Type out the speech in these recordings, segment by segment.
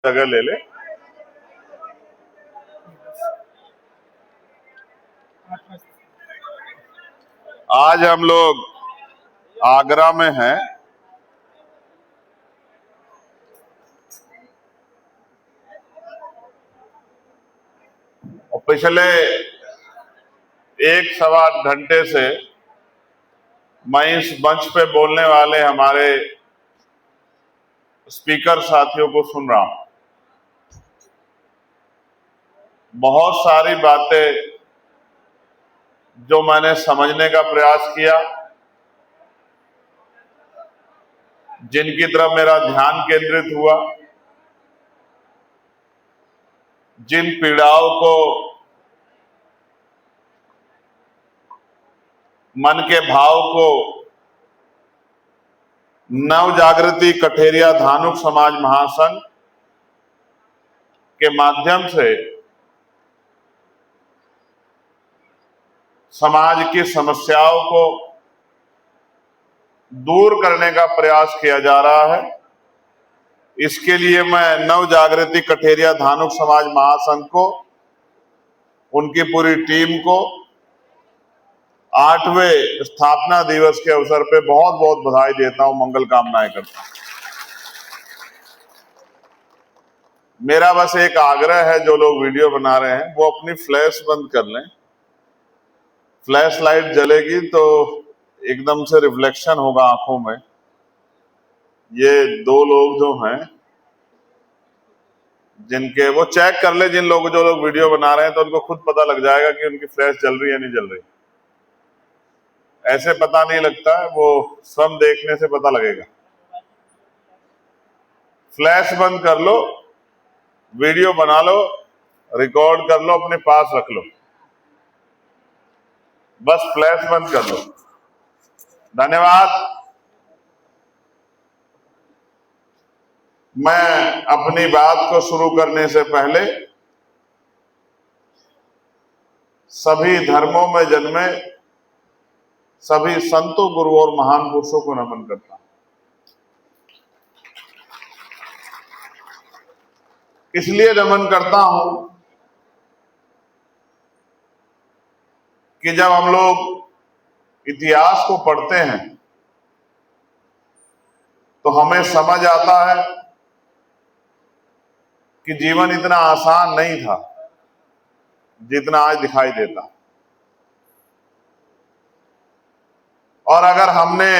जगह ले ले। आज हम लोग आगरा में हैं। और पिछले 1-1.25 घंटे से मैं इस मंच पे बोलने वाले हमारे स्पीकर साथियों को सुन रहा हूं। बहुत सारी बातें जो मैंने समझने का प्रयास किया, जिनकी तरफ मेरा ध्यान केंद्रित हुआ, जिन पीड़ाओं को मन के भाव को नव जागृति कठेरिया धानुक समाज महासंघ के माध्यम से समाज की समस्याओं को दूर करने का प्रयास किया जा रहा है। इसके लिए मैं नव जागृति कठेरिया धानुक समाज महासंघ को, उनकी पूरी टीम को 8वें स्थापना दिवस के अवसर पे बहुत बहुत बधाई देता हूं, मंगल कामनाएं करता हूं। मेरा बस एक आग्रह है, जो लोग वीडियो बना रहे हैं वो अपनी फ्लैश बंद कर लें। फ्लैश लाइट जलेगी तो एकदम से रिफ्लेक्शन होगा आंखों में। ये 2 लोग जो हैं, जिनके वो चेक कर ले, जो लोग वीडियो बना रहे हैं, तो उनको खुद पता लग जाएगा कि उनकी फ्लैश जल रही है या नहीं जल रही। ऐसे पता नहीं लगता है, वो स्वयं देखने से पता लगेगा। फ्लैश बंद कर लो, वीडियो बना लो, रिकॉर्ड कर लो, अपने पास रख लो, बस फ्लैश बंद कर लो। धन्यवाद। मैं अपनी बात को शुरू करने से पहले सभी धर्मों में जन्मे सभी संतों, गुरुओं और महान पुरुषों को नमन करता हूं। इसलिए नमन करता हूं कि जब हम लोग इतिहास को पढ़ते हैं तो हमें समझ आता है कि जीवन इतना आसान नहीं था जितना आज दिखाई देता। और अगर हमने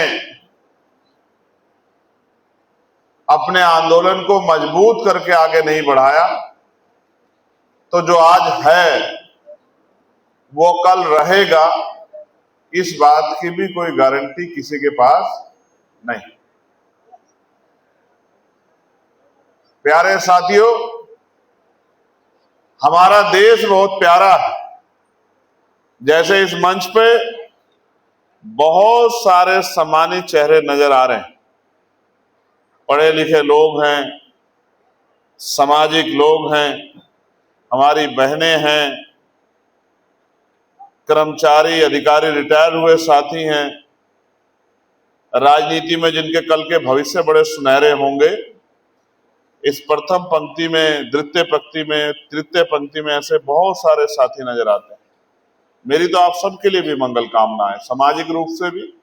अपने आंदोलन को मजबूत करके आगे नहीं बढ़ाया तो जो आज है वो कल रहेगा, इस बात की भी कोई गारंटी किसी के पास नहीं। प्यारे साथियों, हमारा देश बहुत प्यारा है। जैसे इस मंच पे बहुत सारे सम्मानित चेहरे नजर आ रहे हैं, पढ़े लिखे लोग हैं, सामाजिक लोग हैं, हमारी बहनें हैं, कर्मचारी, अधिकारी, रिटायर हुए साथी हैं, राजनीति में जिनके कल के भविष्य बड़े सुनहरे होंगे। इस प्रथम पंक्ति में, द्वितीय पंक्ति में, तृतीय पंक्ति में ऐसे बहुत सारे साथी नजर आते हैं। मेरी तो आप सबके लिए भी मंगल कामना है, सामाजिक रूप से भी,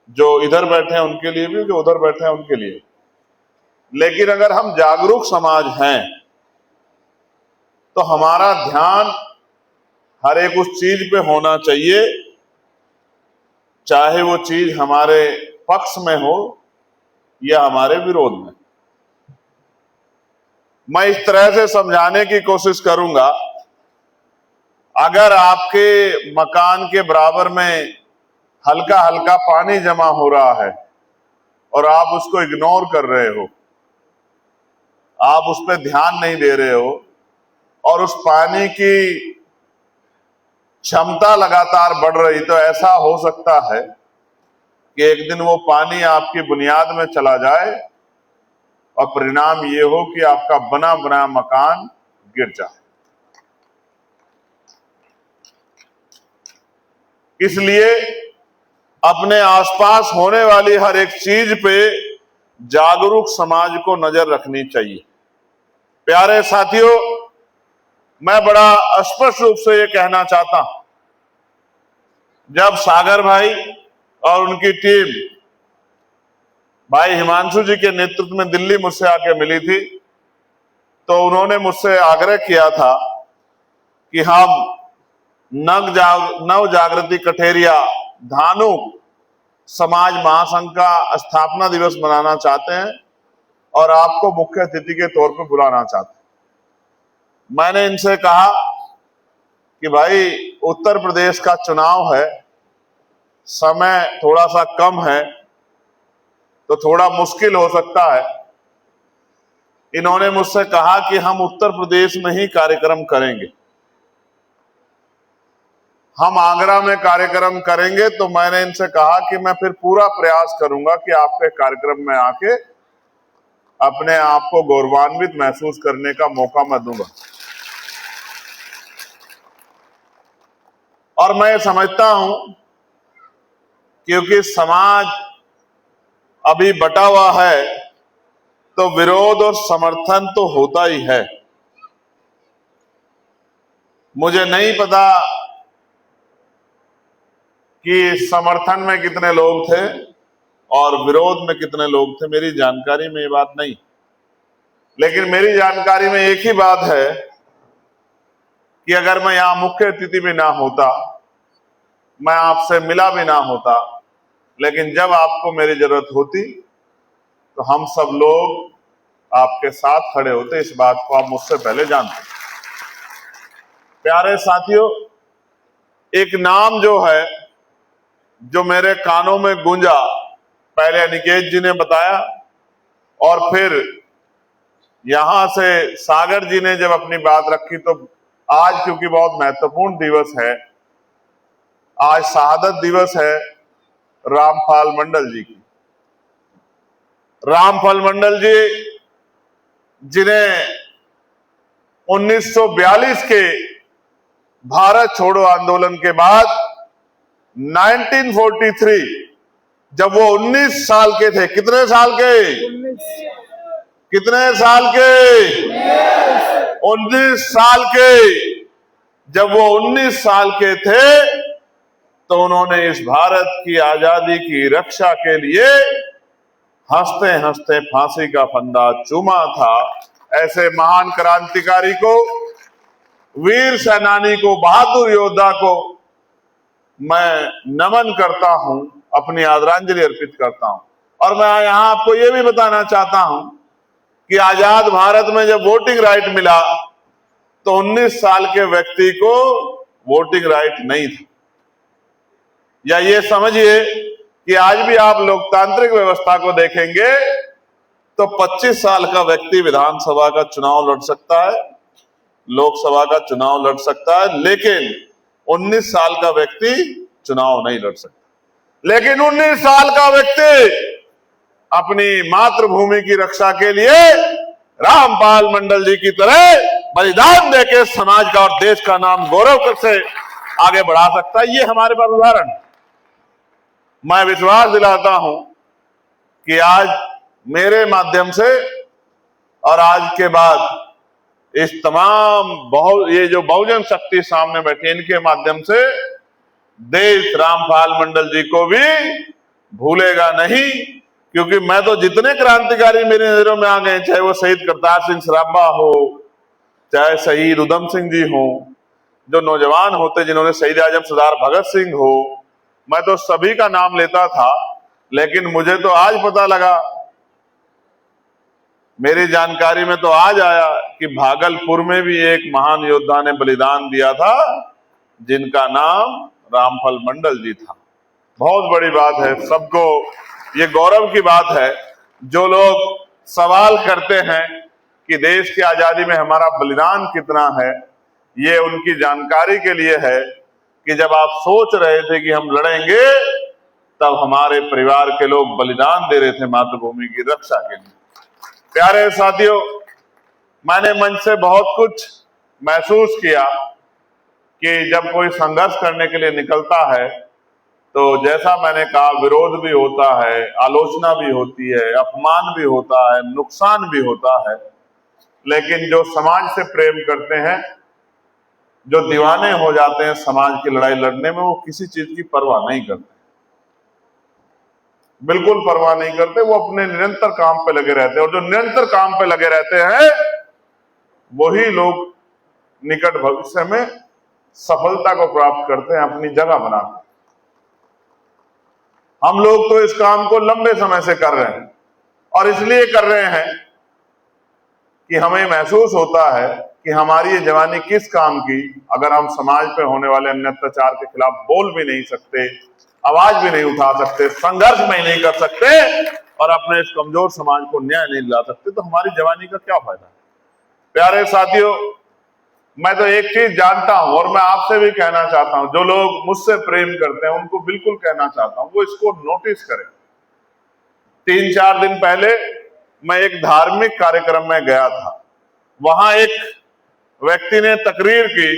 जो इधर बैठे हैं उनके लिए भी, जो उधर बैठे हैं उनके लिए। लेकिन अगर हम जागरूक समाज हैं तो हमारा ध्यान हर एक उस चीज पे होना चाहिए, चाहे वो चीज हमारे पक्ष में हो या हमारे विरोध में। मैं इस तरह से समझाने की कोशिश करूंगा, अगर आपके मकान के बराबर में हल्का हल्का पानी जमा हो रहा है और आप उसको इग्नोर कर रहे हो, आप उस पर ध्यान नहीं दे रहे हो, और उस पानी की क्षमता लगातार बढ़ रही, तो ऐसा हो सकता है कि एक दिन वो पानी आपकी बुनियाद में चला जाए और परिणाम ये हो कि आपका बना बनाया मकान गिर जाए। इसलिए अपने आसपास होने वाली हर एक चीज पे जागरूक समाज को नजर रखनी चाहिए। प्यारे साथियों, मैं बड़ा स्पष्ट रूप से ये कहना चाहता हूं, जब सागर भाई और उनकी टीम भाई हिमांशु जी के नेतृत्व में दिल्ली मुझसे आके मिली थी, तो उन्होंने मुझसे आग्रह किया था कि हम नव जागृति कठेरिया धानु समाज महासंघ का स्थापना दिवस मनाना चाहते हैं और आपको मुख्य अतिथि के तौर पर बुलाना चाहते हैं। मैंने इनसे कहा कि भाई उत्तर प्रदेश का चुनाव है, समय थोड़ा सा कम है, तो थोड़ा मुश्किल हो सकता है। इन्होंने मुझसे कहा कि हम उत्तर प्रदेश में ही कार्यक्रम करेंगे, हम आगरा में कार्यक्रम करेंगे। तो मैंने इनसे कहा कि मैं फिर पूरा प्रयास करूंगा कि आपके कार्यक्रम में आके अपने आप को गौरवान्वित महसूस करने का मौका मैं दूंगा। और मैं समझता हूं क्योंकि समाज अभी बटा हुआ है, तो विरोध और समर्थन तो होता ही है। मुझे नहीं पता कि समर्थन में कितने लोग थे और विरोध में कितने लोग थे, मेरी जानकारी में ये बात नहीं। लेकिन मेरी जानकारी में एक ही बात है कि अगर मैं यहां मुख्य अतिथि भी ना होता, मैं आपसे मिला भी ना होता, लेकिन जब आपको मेरी जरूरत होती तो हम सब लोग आपके साथ खड़े होते। इस बात को आप मुझसे पहले जानते। प्यारे साथियों, एक नाम जो है, जो मेरे कानों में गूंजा, पहले अनिकेत जी ने बताया और फिर यहां से सागर जी ने जब अपनी बात रखी, तो आज क्योंकि बहुत महत्वपूर्ण दिवस है, आज शहादत दिवस है रामपाल मंडल जी की। रामपाल मंडल जी जिन्हें 1942 के भारत छोड़ो आंदोलन के बाद 1943 जब वो 19 साल के थे, कितने साल के? 19 साल के। जब वो 19 साल के थे तो उन्होंने इस भारत की आजादी की रक्षा के लिए हंसते हंसते फांसी का फंदा चूमा था। ऐसे महान क्रांतिकारी को, वीर सेनानी को, बहादुर योद्धा को मैं नमन करता हूं, अपनी आदरांजलि अर्पित करता हूं। और मैं यहां आपको यह भी बताना चाहता हूं कि आजाद भारत में जब वोटिंग राइट मिला तो 19 साल के व्यक्ति को वोटिंग राइट नहीं था। या ये समझिए कि आज भी आप लोकतांत्रिक व्यवस्था को देखेंगे तो 25 साल का व्यक्ति विधानसभा का चुनाव लड़ सकता है, लोकसभा का चुनाव लड़ सकता है, लेकिन 19 साल का व्यक्ति चुनाव नहीं लड़ सकता। लेकिन 19 साल का व्यक्ति अपनी मातृभूमि की रक्षा के लिए रामपाल मंडल जी की तरह बलिदान देकर समाज का और देश का नाम गौरव से आगे बढ़ा सकता है। ये हमारे पास उदाहरण है। मैं विश्वास दिलाता हूं कि आज मेरे माध्यम से और आज के बाद इस तमाम ये जो बहुजन शक्ति सामने बैठी, इनके माध्यम से देश रामपाल मंडल जी को भी भूलेगा नहीं। क्योंकि मैं तो जितने क्रांतिकारी मेरी नजरों में आ गए, चाहे वो शहीद करतार सिंह सराभा हो, चाहे शहीद उधम सिंह जी हो, जो नौजवान होते जिन्होंने शहीद आजम सरदार भगत सिंह हो, मैं तो सभी का नाम लेता था। लेकिन मुझे तो आज पता लगा, मेरी जानकारी में तो आज आया कि भागलपुर में भी एक महान योद्धा ने बलिदान दिया था जिनका नाम रामपाल मंडल जी था। बहुत बड़ी बात है, सबको ये गौरव की बात है। जो लोग सवाल करते हैं कि देश की आजादी में हमारा बलिदान कितना है, ये उनकी जानकारी के लिए है कि जब आप सोच रहे थे कि हम लड़ेंगे, तब हमारे परिवार के लोग बलिदान दे रहे थे मातृभूमि की रक्षा के लिए। प्यारे साथियों, मैंने मंच से बहुत कुछ महसूस किया कि जब कोई संघर्ष करने के लिए निकलता है तो जैसा मैंने कहा, विरोध भी होता है, आलोचना भी होती है, अपमान भी होता है, नुकसान भी होता है। लेकिन जो समाज से प्रेम करते हैं, जो दीवाने हो जाते हैं समाज की लड़ाई लड़ने में, वो किसी चीज की परवाह नहीं करते, बिल्कुल परवाह नहीं करते। वो अपने निरंतर काम पे लगे रहते हैं, और जो निरंतर काम पे लगे रहते हैं वही लोग निकट भविष्य में सफलता को प्राप्त करते हैं, अपनी जगह बनाते हैं। हम लोग तो इस काम को लंबे समय से कर रहे हैं, और इसलिए कर रहे हैं कि हमें महसूस होता है कि हमारी ये जवानी किस काम की, अगर हम समाज पे होने वाले अन्य अत्याचार के खिलाफ बोल भी नहीं सकते, आवाज भी नहीं उठा सकते, संघर्ष में नहीं कर सकते, और अपने इस कमजोर समाज को न्याय नहीं दिला सकते, तो हमारी जवानी का क्या फायदा। प्यारे साथियों, मैं तो एक चीज जानता हूं, और मैं आपसे भी कहना चाहता हूं, जो लोग मुझसे प्रेम करते हैं उनको बिल्कुल कहना चाहता हूं, वो इसको नोटिस करें। 3-4 दिन पहले मैं एक धार्मिक कार्यक्रम में गया था। वहां एक व्यक्ति ने तकरीर की,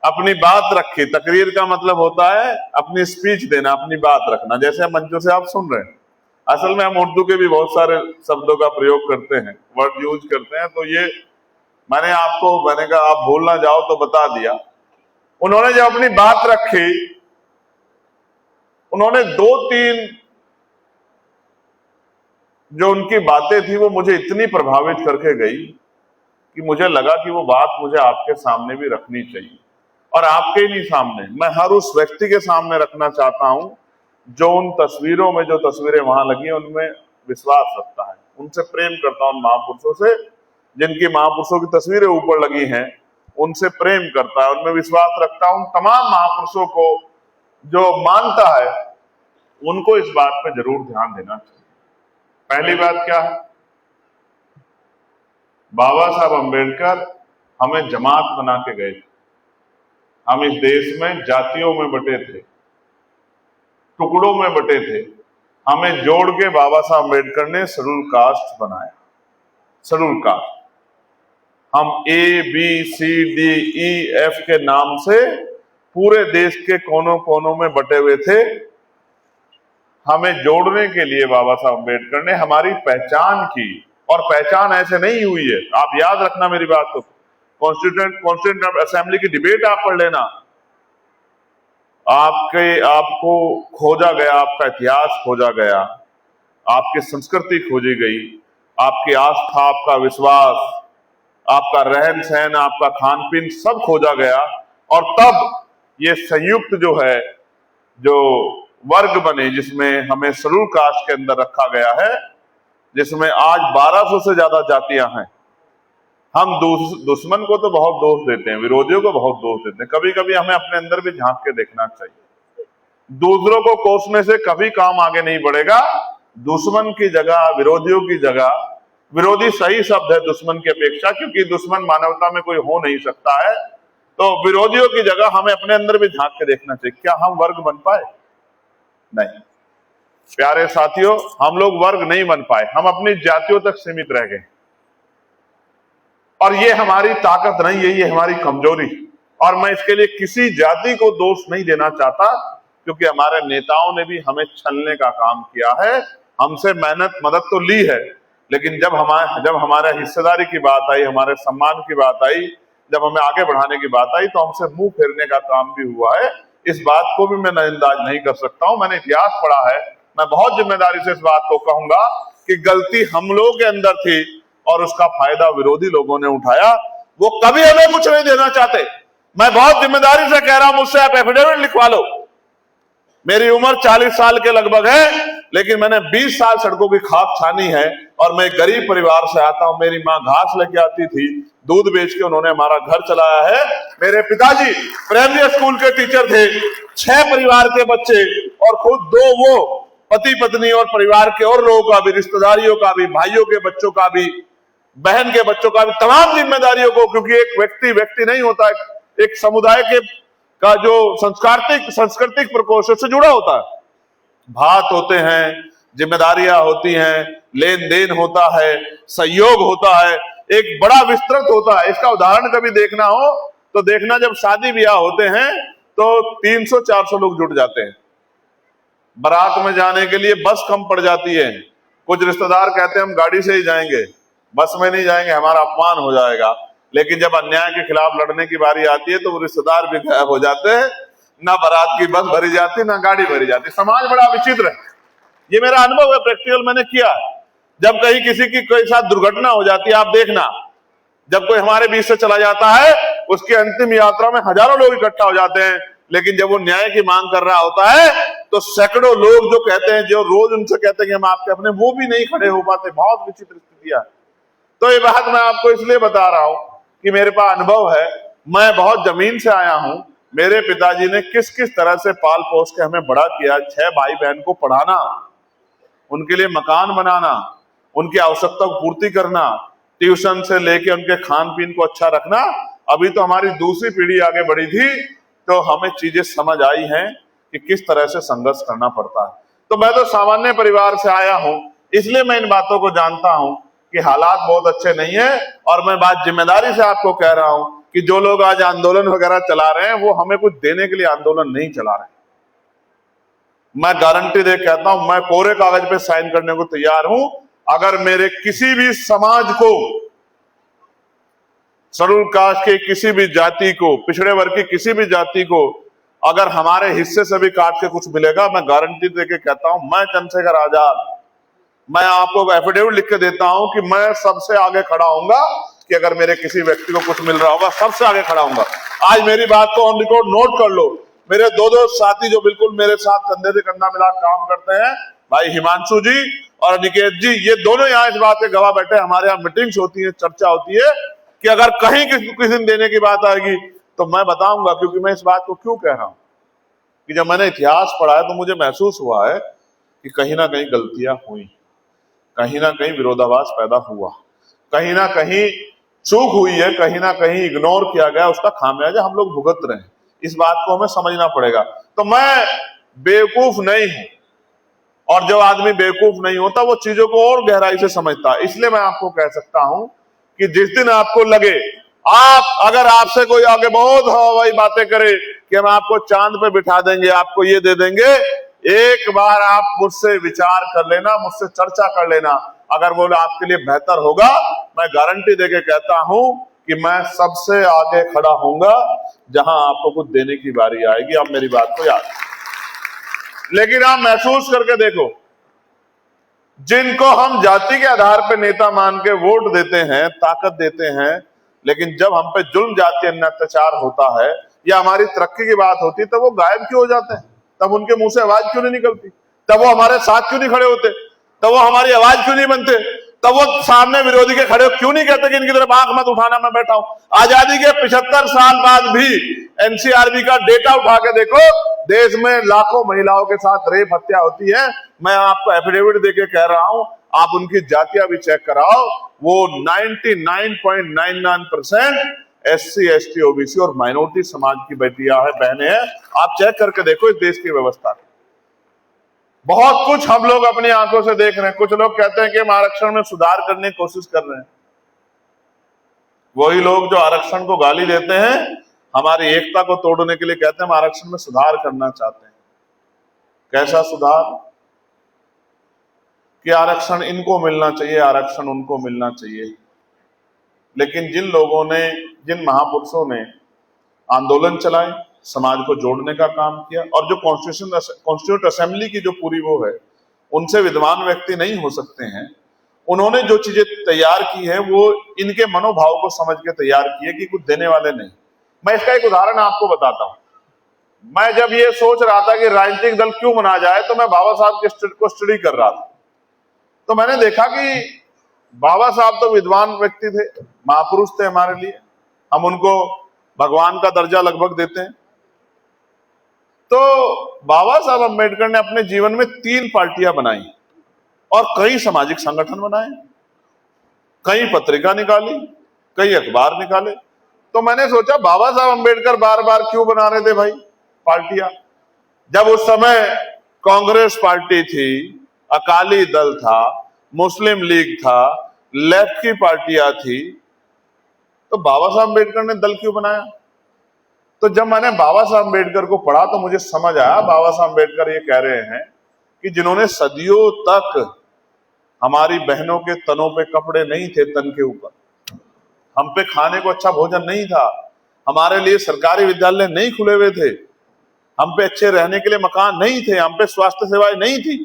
अपनी बात रखी। तकरीर का मतलब होता है अपनी स्पीच देना, अपनी बात रखना, जैसे मंचों से आप सुन रहे हैं। असल में हम उर्दू के भी बहुत सारे शब्दों का प्रयोग करते हैं, वर्ड यूज करते हैं, तो ये मैंने कहा आप भूल ना जाओ तो बता दिया। उन्होंने जब अपनी बात रखी, उन्होंने 2-3 जो उनकी बातें थी वो मुझे इतनी प्रभावित करके गई कि मुझे लगा कि वो बात मुझे आपके सामने भी रखनी चाहिए, और आपके ही नहीं सामने, मैं हर उस व्यक्ति के सामने रखना चाहता हूं जो उन तस्वीरों में, जो तस्वीरें वहां लगी हैं उनमें विश्वास रखता है, उनसे प्रेम करता हूं, उन महापुरुषों से जिनकी महापुरुषों की तस्वीरें ऊपर लगी हैं, उनसे प्रेम करता है, उनमें विश्वास रखता हूं। तमाम महापुरुषों को जो मानता है उनको इस बात पे जरूर ध्यान देना चाहिए। पहली बात क्या है, बाबा साहब अंबेडकर हमें जमात बना के गए थे। हम इस देश में जातियों में बटे थे, टुकड़ों में बटे थे, हमें जोड़ के बाबा साहब अंबेडकर ने शेड्यूल कास्ट बनाया। शेड्यूल कास्ट, हम ABCDEF के नाम से पूरे देश के कोनों कोनों में बटे हुए थे। हमें जोड़ने के लिए बाबा साहब अंबेडकर ने हमारी पहचान की, और पहचान ऐसे नहीं हुई है, आप याद रखना मेरी बात को। कॉन्स्टिट्यूएंट असेंबली की डिबेट आप पढ़ लेना, आपको खोजा गया, आपका इतिहास खोजा गया, आपकी संस्कृति खोजी गई, आपकी आस्था, आपका विश्वास, आपका रहन सहन, आपका खान पीन सब खोजा गया, और तब ये संयुक्त जो है, जो वर्ग बने, जिसमें हमें शेड्यूल कास्ट के अंदर रखा गया है, जिसमें आज 1200 से ज्यादा जातियां हैं। हम दुश्मन को तो बहुत दोष देते हैं, विरोधियों को बहुत दोष देते हैं, कभी कभी हमें अपने अंदर भी झांक के देखना चाहिए। दूसरों को कोसने से कभी काम आगे नहीं बढ़ेगा। दुश्मन की जगह, विरोधियों की जगह, विरोधी सही शब्द है दुश्मन की अपेक्षा, क्योंकि दुश्मन मानवता में कोई हो नहीं सकता है, तो विरोधियों की जगह हमें अपने अंदर भी झांक के देखना चाहिए। क्या हम वर्ग बन पाए? नहीं प्यारे साथियों, हम लोग वर्ग नहीं बन पाए, हम अपनी जातियों तक सीमित रह गए, और ये हमारी ताकत नहीं है, ये हमारी कमजोरी। और मैं इसके लिए किसी जाति को दोष नहीं देना चाहता, क्योंकि हमारे नेताओं ने भी हमें छलने का काम किया है, हमसे मेहनत मदद तो ली है, लेकिन जब हमारे हिस्सेदारी की बात आई, हमारे सम्मान की बात आई, जब हमें आगे बढ़ाने की बात आई, तो हमसे मुंह फेरने का काम भी हुआ है। इस बात को भी मैं नजरअंदाज नहीं कर सकता हूं। मैंने इतिहास पढ़ा है, मैं बहुत जिम्मेदारी से इस बात को कहूंगा कि गलती हम लोगों के अंदर थी, और उसका फायदा विरोधी लोगों ने उठाया। वो कभी हमें कुछ नहीं देना चाहते। मैं बहुत जिम्मेदारी से कह रहा हूं, मुझसे आप एफिडेविट लिखवा लो। मेरी उम्र 40 साल के लगभग है, लेकिन मैंने 20 साल सड़कों की खाक छानी है, और मैं गरीब परिवार से आता हूं। मेरी माँ घास लेके आती थी, दूध बेच के उन्होंने हमारा घर चलाया है। मेरे पिताजी प्राइमरी स्कूल के टीचर थे, 6 परिवार के बच्चे, और खुद 2 वो पति पत्नी, और परिवार के और लोगों का भी, रिश्तेदारियों का भी, भाइयों के बच्चों का भी, बहन के बच्चों का भी, तमाम जिम्मेदारियों को, क्योंकि एक व्यक्ति नहीं होता, एक समुदाय का जो सांस्कृतिक प्रकोष्ठ से जुड़ा होता है। भात होते हैं, जिम्मेदारियां होती हैं, लेन देन होता है, सहयोग होता है, एक बड़ा विस्तृत होता है। इसका उदाहरण कभी देखना हो तो देखना, जब शादी ब्याह होते हैं तो 300-400 लोग जुट जाते हैं। बारात में जाने के लिए बस कम पड़ जाती है, कुछ रिश्तेदार कहते हैं हम गाड़ी से ही जाएंगे, बस में नहीं जाएंगे, हमारा अपमान हो जाएगा। लेकिन जब अन्याय के खिलाफ लड़ने की बारी आती है तो वो रिश्तेदार भी गायब हो जाते हैं, ना बारात की बस भरी जाती, ना गाड़ी भरी जाती। समाज बड़ा विचित्र है। ये मेरा अनुभव है, प्रैक्टिकल मैंने किया। जब कहीं किसी की कोई साथ दुर्घटना हो जाती है, आप देखना, जब कोई हमारे बीच से चला जाता है, उसकी अंतिम यात्रा में हजारों लोग इकट्ठा हो जाते हैं, लेकिन जब वो न्याय की मांग कर रहा होता है तो सैकड़ों लोग जो कहते हैं, जो रोज उनसे कहते हैं कि हम आपके अपने, वो भी नहीं खड़े हो पाते। बहुत विचित्र स्थितियां। तो ये बात मैं आपको इसलिए बता रहा हूं कि मेरे पास अनुभव है, मैं बहुत जमीन से आया हूं। मेरे पिताजी ने किस किस तरह से पाल पोस के हमें बड़ा किया। 6 भाई बहन को पढ़ाना, उनके लिए मकान बनाना, उनकी आवश्यकता को पूर्ति करना, ट्यूशन से लेके उनके खान पीन को अच्छा रखना। अभी तो हमारी दूसरी पीढ़ी आगे बढ़ी थी तो हमें चीजें समझ आई हैं कि किस तरह से संघर्ष करना पड़ता है। तो मैं तो सामान्य परिवार से आया हूं, इसलिए मैं इन बातों को जानता हूं कि हालात बहुत अच्छे नहीं है। और मैं बात जिम्मेदारी से आपको कह रहा हूं कि जो लोग आज आंदोलन वगैरह चला रहे हैं, वो हमें कुछ देने के लिए आंदोलन नहीं चला रहे। मैं गारंटी दे कहता हूं, मैं कोरे कागज पे साइन करने को तैयार हूं। अगर मेरे किसी भी समाज को, शेड्यूल कास्ट के किसी भी जाति को, पिछड़े वर्ग की किसी भी जाति को अगर हमारे हिस्से से भी काट के कुछ मिलेगा, मैं गारंटी देके कहता हूं, मैं चंद्रशेखर आजाद, मैं आपको एफिडेविट लिख के देता हूं कि मैं सबसे आगे खड़ा होऊंगा कि अगर मेरे किसी व्यक्ति को कुछ मिल रहा होगा, सबसे आगे खड़ा होऊंगा। आज मेरी बात को ऑन रिकॉर्ड नोट कर लो। मेरे दो साथी जो बिल्कुल मेरे साथ कंधे से कंधा मिला काम करते हैं, भाई हिमांशु जी और निकेत जी, ये दोनों यहाँ इस बात के गवाह बैठे। हमारे यहाँ मीटिंग्स होती है, चर्चा होती है कि अगर कहीं किसी दिन देने की बात आएगी तो मैं बताऊंगा। क्योंकि मैं इस बात को क्यों कह रहा हूं कि जब मैंने इतिहास पढ़ा है तो मुझे महसूस हुआ है कि कहीं ना कहीं गलतियां हुई, कहीं ना कहीं विरोधाभास पैदा हुआ, कहीं ना कहीं चूक हुई है, कहीं ना कहीं इग्नोर किया गया, उसका खामियाजा हम लोग भुगत रहे हैं। इस बात को हमें समझना पड़ेगा। तो मैं बेवकूफ नहीं हूं, और जो आदमी बेवकूफ नहीं होता वो चीजों को और गहराई से समझता है। इसलिए मैं आपको कह सकता हूं कि जिस दिन आपको लगे, अगर आपसे कोई आगे बहुत हवाई बातें करे कि हम आपको चांद पे बिठा देंगे, आपको ये दे देंगे, एक बार आप मुझसे विचार कर लेना, मुझसे चर्चा कर लेना। अगर वो आपके लिए बेहतर होगा, मैं गारंटी देके कहता हूं कि मैं सबसे आगे खड़ा होऊंगा जहां आपको कुछ देने की बारी आएगी। आप मेरी बात को याद, लेकिन आप महसूस करके देखो, जिनको हम जाति के आधार पर नेता मान के वोट देते हैं, ताकत देते हैं, लेकिन जब हम पे जुल्म, जाति, अन्य अत्याचार होता है या हमारी तरक्की की बात होती है, तब वो गायब क्यों हो जाते हैं? तब उनके मुंह से आवाज क्यों नहीं निकलती? तब वो हमारे साथ क्यों नहीं खड़े होते? तब वो हमारी आवाज क्यों नहीं बनते? तब वो सामने विरोधी के खड़े क्यों नहीं कहते कि इनकी तरफ आंख मत उठाना, मैं बैठा हूं? आजादी के 75 साल बाद भी एनसीआरबी का डेटा उठा के देखो, देश में लाखों महिलाओं के साथ रेप हत्या होती है। मैं आपको एफिडेविट देके कह रहा हूं, आप उनकी जातियां भी चेक कराओ, वो 99.99% SC, ST, OBC और माइनॉरिटी समाज की बेटियां है, बहनें हैं। आप चेक करके देखो इस देश की व्यवस्था। बहुत कुछ हम लोग अपनी आंखों से देख रहे हैं। कुछ लोग कहते हैं कि हम आरक्षण में सुधार करने की कोशिश कर रहे हैं। वही लोग जो आरक्षण को गाली देते हैं, हमारी एकता को तोड़ने के लिए कहते हैं हम आरक्षण में सुधार करना चाहते हैं। कैसा सुधार? कि आरक्षण इनको मिलना चाहिए, आरक्षण उनको मिलना चाहिए। लेकिन जिन लोगों ने, जिन महापुरुषों ने आंदोलन चलाए, समाज को जोड़ने का काम किया, और जो कॉन्स्टिट्यूंट असेंबली की जो पूरी वो है, उनसे विद्वान व्यक्ति नहीं हो सकते हैं। उन्होंने जो चीजें तैयार की है वो इनके मनोभाव को समझ के तैयार की है कि कुछ देने वाले नहीं। मैं इसका एक उदाहरण आपको बताता हूं। मैं जब ये सोच रहा था कि राजनीतिक दल क्यों बना जाए, तो मैं बाबा साहब को स्टडी कर रहा था। तो मैंने देखा कि बाबा साहब तो विद्वान व्यक्ति थे, महापुरुष थे हमारे लिए, हम उनको भगवान का दर्जा लगभग देते हैं। तो बाबा साहब अम्बेडकर ने अपने जीवन में 3 पार्टियां बनाई और कई सामाजिक संगठन बनाए, कई पत्रिका निकाली, कई अखबार निकाले। तो मैंने सोचा बाबा साहब अम्बेडकर बार बार क्यों बना रहे थे भाई पार्टियां? जब उस समय कांग्रेस पार्टी थी, अकाली दल था, मुस्लिम लीग था, लेफ्ट की पार्टियां थी, तो बाबा साहब अम्बेडकर ने दल क्यों बनाया? तो जब मैंने बाबा साहब अम्बेडकर को पढ़ा तो मुझे समझ आया, बाबा साहब अम्बेडकर ये कह रहे हैं कि जिन्होंने सदियों तक हमारी बहनों के तनों पे कपड़े नहीं थे, तन के ऊपर हम पे खाने को अच्छा भोजन नहीं था, हमारे लिए सरकारी विद्यालय नहीं खुले हुए थे, हम पे अच्छे रहने के लिए मकान नहीं थे, हम पे स्वास्थ्य सेवाएं नहीं थी।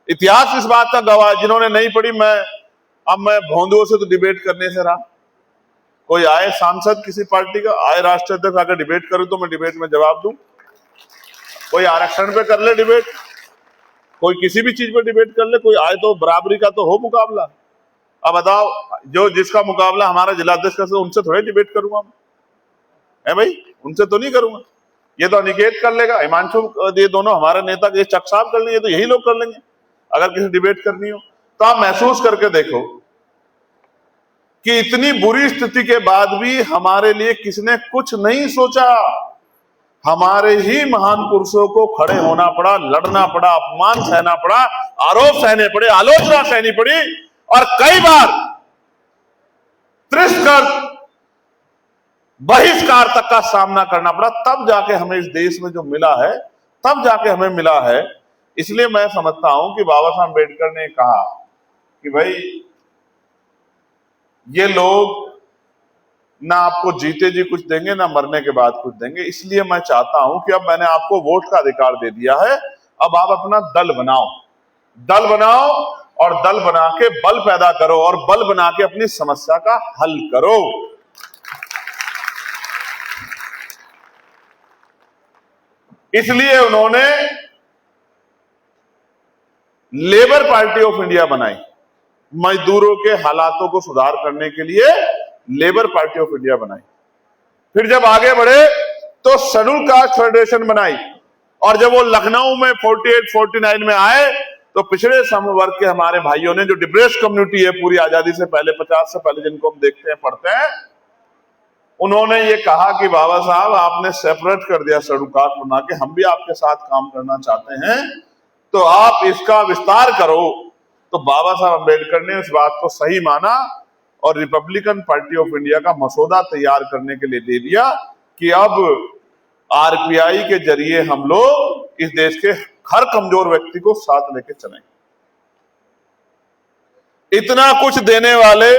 इतिहास इस बात का गवाह, जिन्होंने नहीं पढ़ी, मैं भोंदुओं से तो डिबेट करने से रहा। कोई आए सांसद किसी पार्टी का, आए राष्ट्रीय अध्यक्ष आकर डिबेट करूं तो मैं डिबेट में जवाब दूं। कोई आरक्षण पे कर ले डिबेट, कोई किसी भी चीज पे डिबेट कर ले, कोई आए तो बराबरी का तो हो मुकाबला। अब बताओ, जो जिसका मुकाबला हमारा जिला अध्यक्ष का, उनसे थोड़े डिबेट करूंगा मैं, है भाई, उनसे तो नहीं करूंगा। ये तो अनिकेत कर लेगा, हिमांशु, ये दोनों हमारे नेता, ये चकसाब कर लेंगे, तो यही लोग कर लेंगे अगर किसी डिबेट करनी हो। तो आप महसूस करके देखो कि इतनी बुरी स्थिति के बाद भी हमारे लिए किसने कुछ नहीं सोचा। हमारे ही महान पुरुषों को खड़े होना पड़ा, लड़ना पड़ा, अपमान सहना पड़ा, आरोप सहने पड़े, आलोचना सहनी पड़ी, और कई बार तिरस्कार, बहिष्कार तक का सामना करना पड़ा, तब जाके हमें इस देश में जो मिला है, तब जाके हमें मिला है। इसलिए मैं समझता हूं कि बाबा साहब अम्बेडकर ने कहा कि भाई ये लोग ना आपको जीते जी कुछ देंगे, ना मरने के बाद कुछ देंगे। इसलिए मैं चाहता हूं कि अब मैंने आपको वोट का अधिकार दे दिया है, अब आप अपना दल बनाओ, दल बनाओ, और दल बना के बल पैदा करो, और बल बना के अपनी समस्या का हल करो। इसलिए उन्होंने लेबर पार्टी ऑफ इंडिया बनाई, मजदूरों के हालातों को सुधार करने के लिए लेबर पार्टी ऑफ इंडिया बनाई। फिर जब आगे बढ़े तो शेड्यूल कास्ट फेडरेशन बनाई, और जब वो लखनऊ में 48-49 में आए तो पिछड़े सम वर्ग के हमारे भाइयों ने, जो डिप्रेस्ड कम्युनिटी है पूरी आजादी से पहले, 50 से पहले, जिनको हम देखते हैं, पढ़ते हैं, उन्होंने ये कहा कि बाबा साहब आपने सेपरेट कर दिया शेड्यूल कास्ट बना के, हम भी आपके साथ काम करना चाहते हैं, तो आप इसका विस्तार करो। तो बाबा साहब अम्बेडकर ने इस बात को सही माना और रिपब्लिकन पार्टी ऑफ इंडिया का मसौदा तैयार करने के लिए दे दिया कि अब आरपीआई के जरिए हम लोग इस देश के हर कमजोर व्यक्ति को साथ लेके चलेंगे। इतना कुछ देने वाले,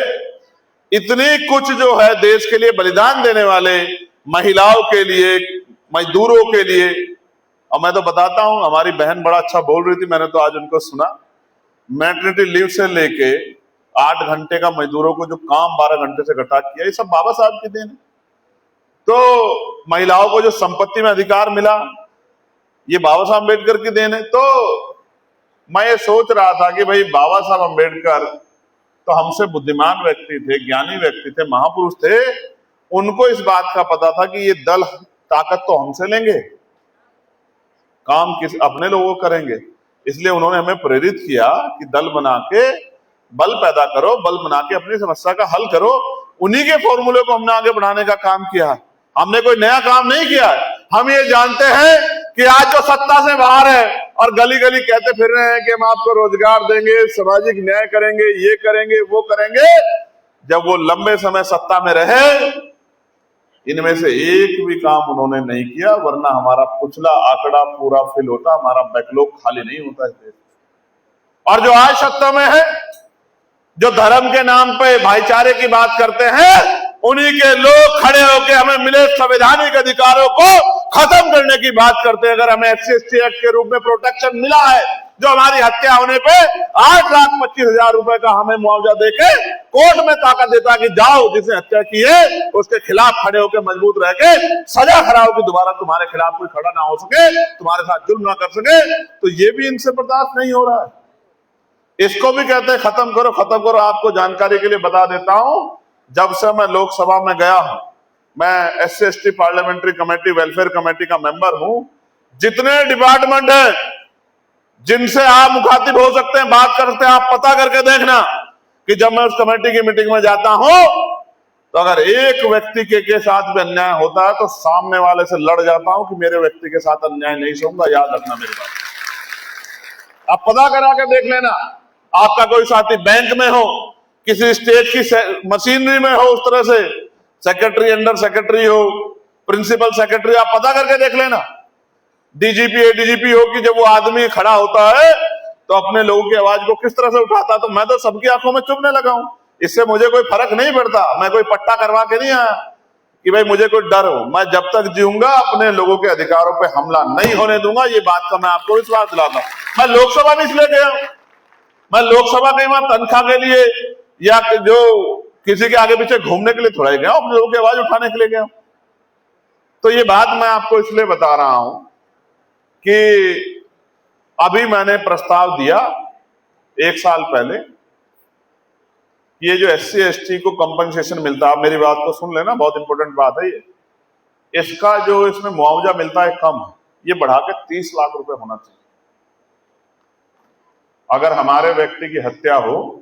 इतनी कुछ जो है देश के लिए बलिदान देने वाले, महिलाओं के लिए, मजदूरों के लिए। और मैं तो बताता हूं, हमारी बहन बड़ा अच्छा बोल रही थी, मैंने तो आज उनको सुना, मैटरनिटी लीव से लेके 8 घंटे का मजदूरों को जो काम 12 घंटे से घटा किया, ये सब बाबा साहब की देन है। तो महिलाओं को जो संपत्ति में अधिकार मिला, ये बाबा साहब अम्बेडकर की देन है। तो मैं ये सोच रहा था कि भाई बाबा साहब अम्बेडकर तो हमसे बुद्धिमान व्यक्ति थे, ज्ञानी व्यक्ति थे, महापुरुष थे, उनको इस बात का पता था कि ये दल ताकत तो हमसे लेंगे, काम किस अपने लोगों करेंगे। इसलिए उन्होंने हमें प्रेरित किया कि दल बना के बल पैदा करो, बल बना के अपनी समस्या का हल करो। उन्हीं के फॉर्मूले को हमने आगे बढ़ाने का काम किया। हमने कोई नया काम नहीं किया है। हम ये जानते हैं कि आज जो सत्ता से बाहर है और गली गली कहते फिर रहे हैं कि हम आपको रोजगार देंगे, सामाजिक न्याय करेंगे, ये करेंगे, वो करेंगे, जब वो लंबे समय सत्ता में रहे, इनमें से एक भी काम उन्होंने नहीं किया, वरना हमारा पिछला आंकड़ा पूरा फिल होता, हमारा बैकलॉग खाली नहीं होता इस देश। और जो आज सत्ता में है, जो धर्म के नाम पे भाईचारे की बात करते हैं, उन्हीं के लोग खड़े होकर हमें मिले संवैधानिक अधिकारों को खत्म करने की बात करते हैं। अगर हमें SC/ST एक्ट के रूप में प्रोटेक्शन मिला है, जो हमारी हत्या होने पे 8,25,000 रुपए का हमें मुआवजा देके कोर्ट में ताकत देता कि जाओ, जिसने हत्या की है उसके खिलाफ खड़े होकर मजबूत रह के सजा खराओ कि दोबारा तुम्हारे खिलाफ कोई खड़ा ना हो सके, तुम्हारे साथ जुल्म ना कर सके। तो ये भी इनसे बर्दाश्त नहीं हो रहा है। इसको भी कहते हैं खत्म करो, खत्म करो। आपको जानकारी के लिए बता देता हूं, जब से मैं लोकसभा में गया हूं, मैं SC/ST parliamentary committee, welfare committee का मेंबर हूं। जितने डिपार्टमेंट है जिनसे आप मुखातिब हो सकते हैं, बात कर सकते हैं, आप पता करके देखना कि जब मैं उस कमेटी की मीटिंग में जाता हूं तो अगर एक व्यक्ति के साथ भी अन्याय होता है तो सामने वाले से लड़ जाता हूं कि मेरे व्यक्ति के साथ अन्याय नहीं सहूंगा। याद रखना मेरी बात। आप पता करा के देख लेना। आपका कोई साथी बैंक में हो, किसी स्टेट की मशीनरी में हो, उस तरह से सेक्रेटरी, अंडर सेक्रेटरी हो, प्रिंसिपल सेक्रेटरी, आप पता करके देख लेना। DGP ADGP हो कि जब वो आदमी खड़ा होता है तो अपने लोगों की आवाज को किस तरह से उठाता। तो मैं तो सबकी आंखों में चुभने लगा हूं, इससे मुझे कोई फर्क नहीं पड़ता। मैं कोई पट्टा करवा के नहीं आया कि भाई मुझे कोई डर हो। मैं जब तक जीऊंगा अपने लोगों के अधिकारों पे हमला नहीं होने दूंगा, ये बात का मैं आपको विश्वास दिलाता हूं। मैं लोकसभा में इसलिए गया, मैं लोकसभा के वहां तनख्वाह के लिए या जो किसी के आगे पीछे घूमने के लिए थोड़ा ही गया, अपने लोगों की आवाज उठाने के लिए गया। तो ये बात मैं आपको इसलिए बता रहा हूं कि अभी मैंने प्रस्ताव दिया 1 साल पहले, ये जो SC ST को कंपनसेशन मिलता है, आप मेरी बात को सुन लेना, बहुत इंपॉर्टेंट बात है ये। इसका जो इसमें मुआवजा मिलता है कम है, ये बढ़ा के 30 लाख रुपए होना चाहिए। अगर हमारे व्यक्ति की हत्या हो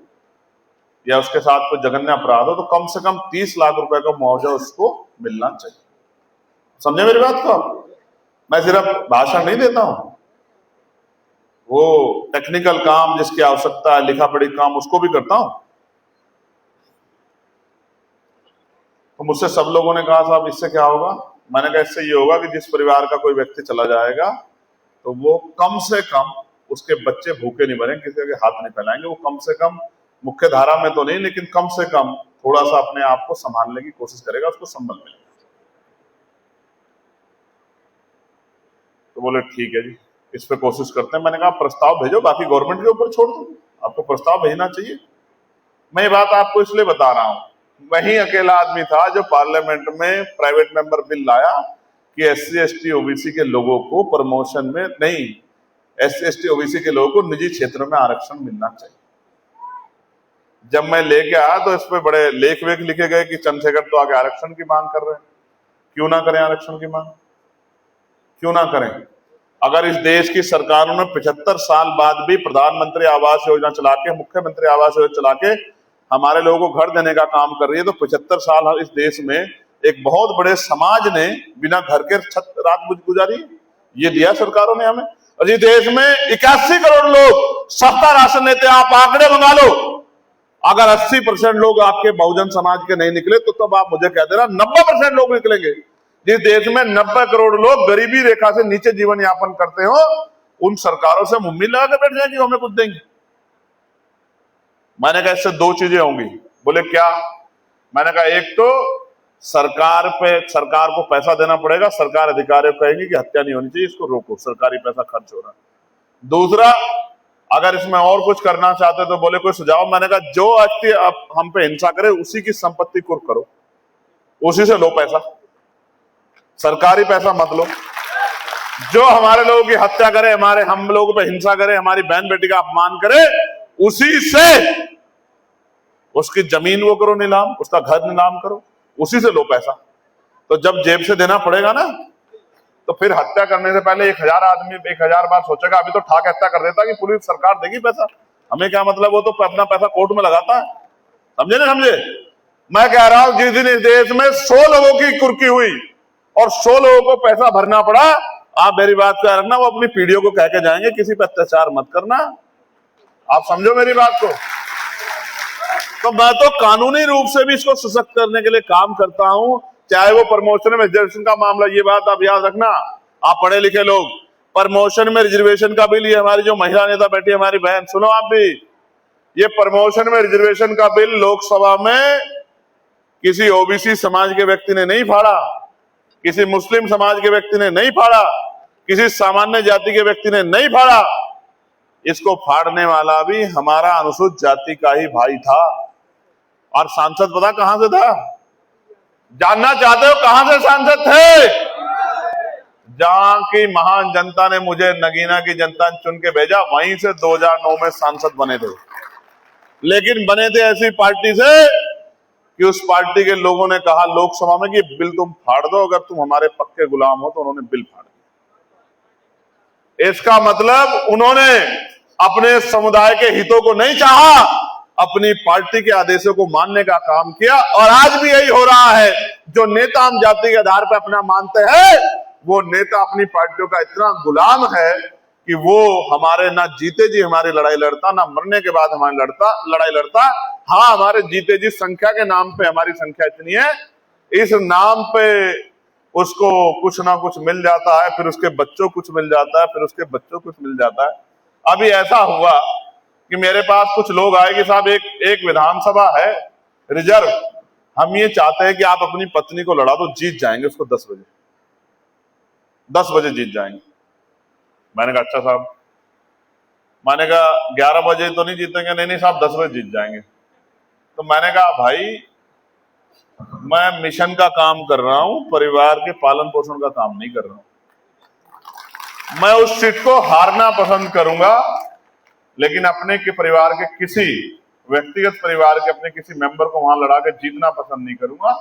या उसके साथ कोई जघन्य अपराध हो तो कम से कम 30 लाख रुपए का मुआवजा उसको मिलना चाहिए। समझे मेरी बात को? मैं सिर्फ भाषण नहीं देता हूं, वो टेक्निकल काम जिसकी आवश्यकता है, लिखा पढ़ी काम, उसको भी करता हूं। तो मुझसे सब लोगों ने कहा साहब इससे क्या होगा? मैंने कहा इससे ये होगा कि जिस परिवार का कोई व्यक्ति चला जाएगा तो वो कम से कम, उसके बच्चे भूखे नहीं मरेंगे, किसी के हाथ नहीं फैलाएंगे, वो कम से कम मुख्य धारा में तो नहीं लेकिन कम से कम थोड़ा सा अपने आप को संभालने की कोशिश करेगा, उसको संबल मिलेगा। तो बोले ठीक है जी, इस पे कोशिश करते हैं। मैंने कहा प्रस्ताव भेजो, बाकी गवर्नमेंट के ऊपर छोड़ दो, आपको प्रस्ताव भेजना चाहिए। मैं ये बात आपको इसलिए बता रहा हूं, वही अकेला आदमी था जो पार्लियामेंट में प्राइवेट मेंबर बिल लाया कि SC ST OBC के लोगों को प्रमोशन में नहीं, SC ST OBC के लोगों को निजी क्षेत्र में आरक्षण मिलना चाहिए। जब मैं लेके आया तो इस पे बड़े लेख वेख लिखे गए कि चंद्रशेखर तो आगे आरक्षण की मांग कर रहे हैं। क्यों ना करें आरक्षण की मांग, क्यों ना करें? अगर इस देश की सरकारों ने 75 साल बाद भी प्रधानमंत्री आवास योजना चला के, मुख्यमंत्री आवास योजना चला के हमारे लोगों को घर देने का काम कर रही है, तो 75 साल इस देश में एक बहुत बड़े समाज ने बिना घर के छत रात गुजारी, ये दिया सरकारों ने हमें। और इस देश में 81 करोड़ लोग सस्ता राशन लेते हैं, आप आंकड़े मंगा लो। अगर 80% लोग आपके बहुजन समाज के नहीं निकले तो तब आप मुझे कह देना 90% लोग निकलेंगे। जिस देश में 90 करोड़ लोग गरीबी रेखा से नीचे जीवन यापन करते हो, उन सरकारों से उम्मीद लगा के बैठ जाएंगे हमें कुछ देंगे। मैंने कहा इससे 2 चीजें होंगी। बोले क्या? मैंने कहा एक तो सरकार को पैसा देना पड़ेगा, सरकार अधिकारियों को कहेंगे कि हत्या नहीं होनी चाहिए, इसको रोको, सरकारी पैसा खर्च हो रहा है। दूसरा, अगर इसमें और कुछ करना चाहते तो बोले कोई सुझाव। मैंने कहा जो व्यक्ति हम पे हिंसा करे उसी की संपत्ति कुर्क करो, उसी से लो पैसा, सरकारी पैसा मत लो। जो हमारे लोगों की हत्या करे, हम लोगों पे हिंसा करे, हमारी बहन बेटी का अपमान करे, उसी से उसकी जमीन वो करो नीलाम, उसका घर नीलाम करो, उसी से लो पैसा। तो जब जेब से देना पड़ेगा ना, तो फिर हत्या करने से पहले 1000 आदमी 1000 बार सोचेगा। अभी तो ठाक हत्या कर देता कि पुलिस सरकार देगी पैसा, हमें क्या मतलब, वो तो अपना पैसा कोर्ट में लगाता है। समझे ना समझे? मैं कह रहा हूं जिस दिन इस देश में 100 लोगों की कुर्की हुई और 100 लोगों को पैसा भरना पड़ा, आप मेरी बात को रखना, वो अपनी पीढ़ियों को कह के जाएंगे किसी पर अत्याचार मत करना। आप समझो मेरी बात को। तो मैं तो कानूनी रूप से भी इसको सशक्त करने के लिए काम करता हूं, चाहे वो प्रमोशन में रिजर्वेशन का मामला। ये बात आप याद रखना, आप पढ़े लिखे लोग, प्रमोशन में रिजर्वेशन का बिल, ये हमारी जो महिला नेता बैठी हमारी बहन, सुनो आप भी, ये प्रमोशन में रिजर्वेशन का बिल लोकसभा में किसी OBC समाज के व्यक्ति ने नहीं फाड़ा, किसी मुस्लिम समाज के व्यक्ति ने नहीं फाड़ा, किसी सामान्य जाति के व्यक्ति ने नहीं फाड़ा। इसको फाड़ने वाला भी हमारा अनुसूचित जाति का ही भाई था। और सांसद पता कहां से था? जानना चाहते हो कहां से सांसद थे? जहां की महान जनता ने मुझे, नगीना की जनता ने चुन के भेजा, वहीं से 2009 में सांसद बने थे। लेकिन बने थे ऐसी पार्टी से कि उस पार्टी के लोगों ने कहा लोकसभा में कि बिल तुम फाड़ दो, अगर तुम हमारे पक्के गुलाम हो। तो उन्होंने बिल फाड़ दिया। इसका मतलब उन्होंने अपने समुदाय के हितों को नहीं चाहा, अपनी पार्टी के आदेशों को मानने का काम किया। और आज भी यही हो रहा है। जो नेता हम जाति के आधार पर अपना मानते हैं, वो नेता अपनी पार्टियों का इतना गुलाम है कि वो हमारे ना जीते जी हमारी लड़ाई लड़ता, ना मरने के बाद हमारी लड़ाई लड़ता। हाँ, हमारे जीते जी संख्या के नाम पे हमारी संख्या इतनी है, इस नाम पे उसको कुछ ना कुछ मिल जाता है, फिर उसके बच्चों कुछ मिल जाता है, फिर उसके बच्चों कुछ मिल जाता है। अभी ऐसा हुआ कि मेरे पास कुछ लोग आए कि साहब एक विधानसभा है रिजर्व, हम ये चाहते हैं कि आप अपनी पत्नी को लड़ा दो, जीत जाएंगे उसको 10 बजे जीत जाएंगे। मैंने कहा अच्छा साहब, मैंने कहा 11 बजे तो नहीं जीतेंगे? नहीं साहब 10 बजे जीत जाएंगे। तो मैंने कहा भाई मैं मिशन का काम कर रहा हूं, परिवार के पालन पोषण का काम नहीं कर रहा हूं। मैं उस सीट को हारना पसंद करूंगा, लेकिन अपने के परिवार के किसी व्यक्तिगत परिवार के अपने किसी मेंबर को वहां लड़ा के जीतना पसंद नहीं करूंगा।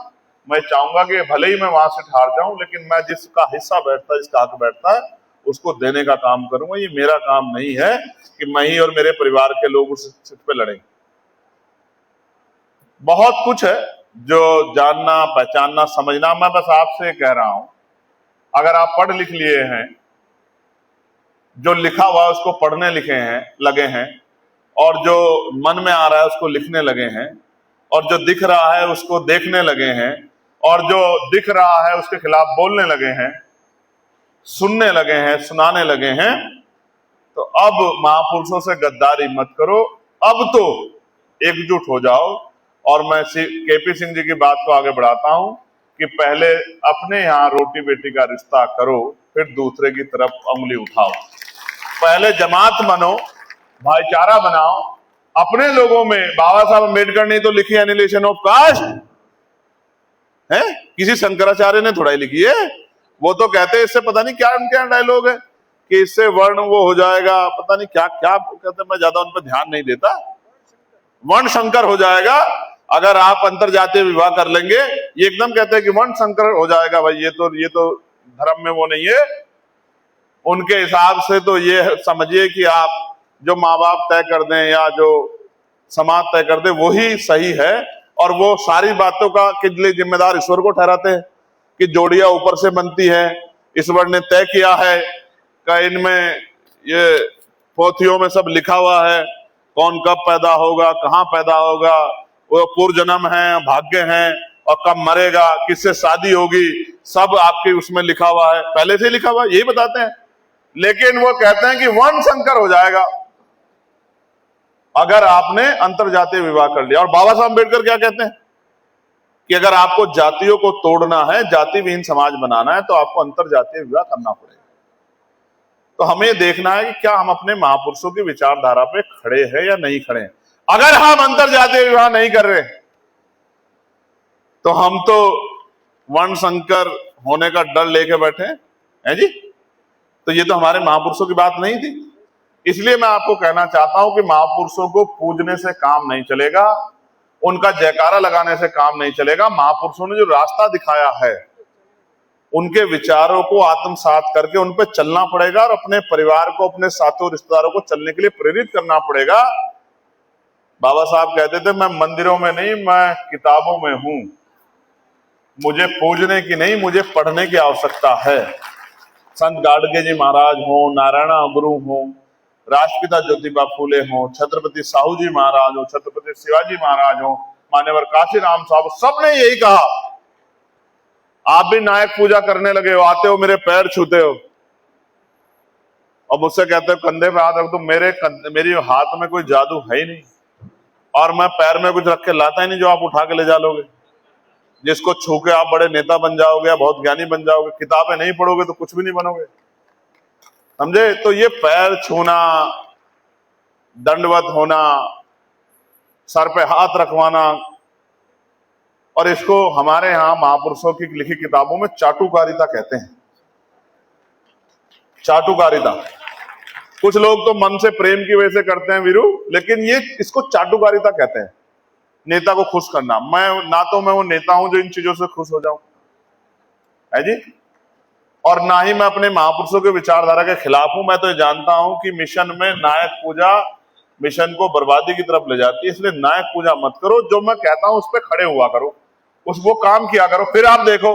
मैं चाहूंगा कि भले ही मैं वहां से हार जाऊं, लेकिन मैं जिसका हिस्सा बैठता है, जिसका हक बैठता है, उसको देने का काम करूंगा। ये मेरा काम नहीं है कि मैं ही और मेरे परिवार के लोग उस सीट पे लड़ेंगे। बहुत कुछ है जो जानना, पहचानना, समझना। मैं बस आपसे कह रहा हूं, अगर आप पढ़ लिख लिए हैं, जो लिखा हुआ है उसको पढ़ने लगे हैं, और जो मन में आ रहा है उसको लिखने लगे हैं, और जो दिख रहा है उसको देखने लगे हैं, और जो दिख रहा है उसके खिलाफ बोलने लगे हैं, सुनने लगे हैं, सुनाने लगे हैं, तो अब महापुरुषों से गद्दारी मत करो, अब तो एकजुट हो जाओ। और मैं केपी सिंह जी की बात को आगे बढ़ाता हूं कि पहले अपने यहां रोटी बेटी का रिश्ता करो, फिर दूसरे की तरफ उंगली उठाओ। पहले जमात बनो, भाईचारा बनाओ अपने लोगों में। बाबा साहब अम्बेडकर ने तो लिखी एनिहिलेशन ऑफ कास्ट है, किसी शंकराचार्य ने थोड़ा ही लिखी है। वो तो कहते हैं इससे पता नहीं क्या उनके डायलॉग है कि इससे वर्ण वो हो जाएगा, पता नहीं क्या क्या कहते, मैं ज्यादा उन पर ध्यान नहीं देता। वर्ण संकर हो जाएगा अगर आप अंतरजातीय विवाह कर लेंगे, ये एकदम कहते हैं कि वर्ण संकर हो जाएगा। भाई ये तो धर्म में वो नहीं है। उनके हिसाब से तो ये समझिए कि आप जो माँ बाप तय कर दें या जो समाज तय कर दे वही सही है, और वो सारी बातों का के लिए जिम्मेदार ईश्वर को ठहराते हैं कि जोड़ियां ऊपर से बनती है, ईश्वर ने तय किया है कि इनमें ये पोथियों में सब लिखा हुआ है, कौन कब पैदा होगा, कहाँ पैदा होगा, वो पूर्व जन्म है, भाग्य है, और कब मरेगा, किससे शादी होगी, सब आपके उसमें लिखा हुआ है, पहले से लिखा हुआ है, यही बताते हैं। लेकिन वो कहते हैं कि वर्ण संकर हो जाएगा अगर आपने अंतरजातीय विवाह कर लिया। और बाबा साहब अम्बेडकर क्या कहते हैं कि अगर आपको जातियों को तोड़ना है, जाति विहीन समाज बनाना है, तो आपको अंतरजातीय विवाह करना पड़ेगा। तो हमें देखना है कि क्या हम अपने महापुरुषों की विचारधारा पे खड़े हैं या नहीं खड़े हैं। अगर हम अंतरजातीय विवाह नहीं कर रहे तो हम तो वर्ण संकर होने का डर लेके बैठे हैं जी। तो ये तो हमारे महापुरुषों की बात नहीं थी। इसलिए मैं आपको कहना चाहता हूं कि महापुरुषों को पूजने से काम नहीं चलेगा, उनका जयकारा लगाने से काम नहीं चलेगा। महापुरुषों ने जो रास्ता दिखाया है, उनके विचारों को आत्मसात करके उन पर चलना पड़ेगा, और अपने परिवार को, अपने साथियों, रिश्तेदारों को चलने के लिए प्रेरित करना पड़ेगा। बाबा साहब कहते थे, मैं मंदिरों में नहीं, मैं किताबों में हूं, मुझे पूजने की नहीं, मुझे पढ़ने की आवश्यकता है। संत गाडगे जी महाराज हो, नारायण गुरु हो, राष्ट्रपिता ज्योतिबा फूले हो, छत्रपति साहू जी महाराज हो, छत्रपति शिवाजी महाराज हो, मान्यवर काशीराम साहब, सबने यही कहा। आप भी नायक पूजा करने लगे हो, आते हो मेरे पैर छूते हो और मुझसे कहते हो कंधे पे हाथ रख दो। मेरी हाथ में कोई जादू है ही नहीं, और मैं पैर में कुछ रख के लाता ही नहीं जो आप उठा के ले जा लोगे, जिसको छू के आप बड़े नेता बन जाओगे, बहुत ज्ञानी बन जाओगे। किताबें नहीं पढ़ोगे तो कुछ भी नहीं बनोगे, समझे। तो ये पैर छूना, दंडवत होना, सर पे हाथ रखवाना, और इसको हमारे यहां महापुरुषों की लिखी किताबों में चाटुकारिता कहते हैं। चाटुकारिता कुछ लोग तो मन से प्रेम की वजह से करते हैं वीरू, लेकिन ये इसको चाटुकारिता कहते हैं, नेता को खुश करना। मैं वो नेता हूं जो इन चीजों से खुश हो जाऊं, है जी, और ना ही मैं अपने महापुरुषों के विचारधारा के खिलाफ हूं। मैं तो ये जानता हूं कि मिशन में नायक पूजा मिशन को बर्बादी की तरफ ले जाती है, इसलिए नायक पूजा मत करो। जो मैं कहता हूं उस पर खड़े हुआ करो, वो काम किया करो, फिर आप देखो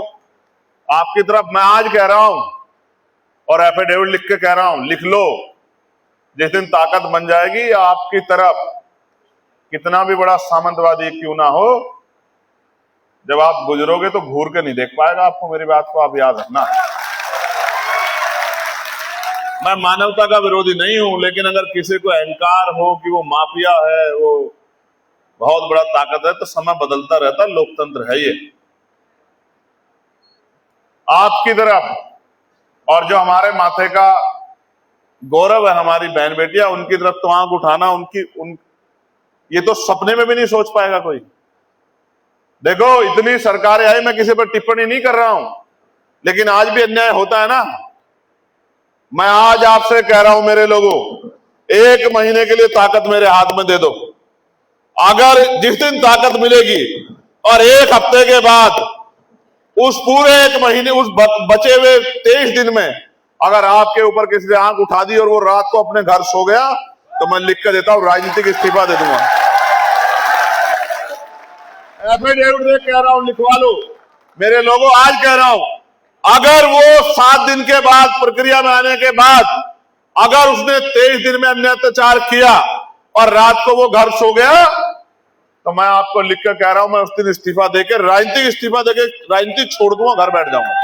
आपकी तरफ। मैं आज कह रहा हूं और एफिडेविट लिख के कह रहा हूं, लिख लो, जिस दिन ताकत बन जाएगी आपकी तरफ, कितना भी बड़ा सामंतवादी क्यों ना हो, जब आप गुजरोगे तो घूर के नहीं देख पाएगा आपको। मेरी बात को आप याद रखना। मैं मानवता का विरोधी नहीं हूं, लेकिन अगर किसी को अहंकार हो कि वो माफिया है, वो बहुत बड़ा ताकत है, तो समय बदलता रहता है, लोकतंत्र है ये। आपकी तरफ और जो हमारे माथे का गौरव है, हमारी बहन बेटियां, उनकी तरफ तो आंख उठाना ये तो सपने में भी नहीं सोच पाएगा कोई। देखो, इतनी सरकारें आई, मैं किसी पर टिप्पणी नहीं कर रहा हूं, लेकिन आज भी अन्याय होता है ना। मैं आज आपसे कह रहा हूं मेरे लोगों, 1 महीने के लिए ताकत मेरे हाथ में दे दो। अगर जिस दिन ताकत मिलेगी और 1 हफ्ते के बाद उस पूरे 1 महीने, उस बचे हुए 23 दिन में अगर आपके ऊपर किसी ने आंख उठा दी और वो रात को अपने घर सो गया, तो मैं लिख कर देता हूं, राजनीतिक इस्तीफा दे दूंगा। एफिडेविट दे कह रहा हूं, लिखवा लो मेरे लोगों। आज कह रहा हूं, अगर वो 7 दिन के बाद, प्रक्रिया में आने के बाद, अगर उसने 23 दिन में अन्य अत्याचार किया और रात को वो घर सो गया, तो मैं आपको लिखकर कह रहा हूं, मैं उस दिन इस्तीफा देकर, राजनीतिक इस्तीफा देकर राजनीति छोड़ दूंगा, घर बैठ जाऊंगा।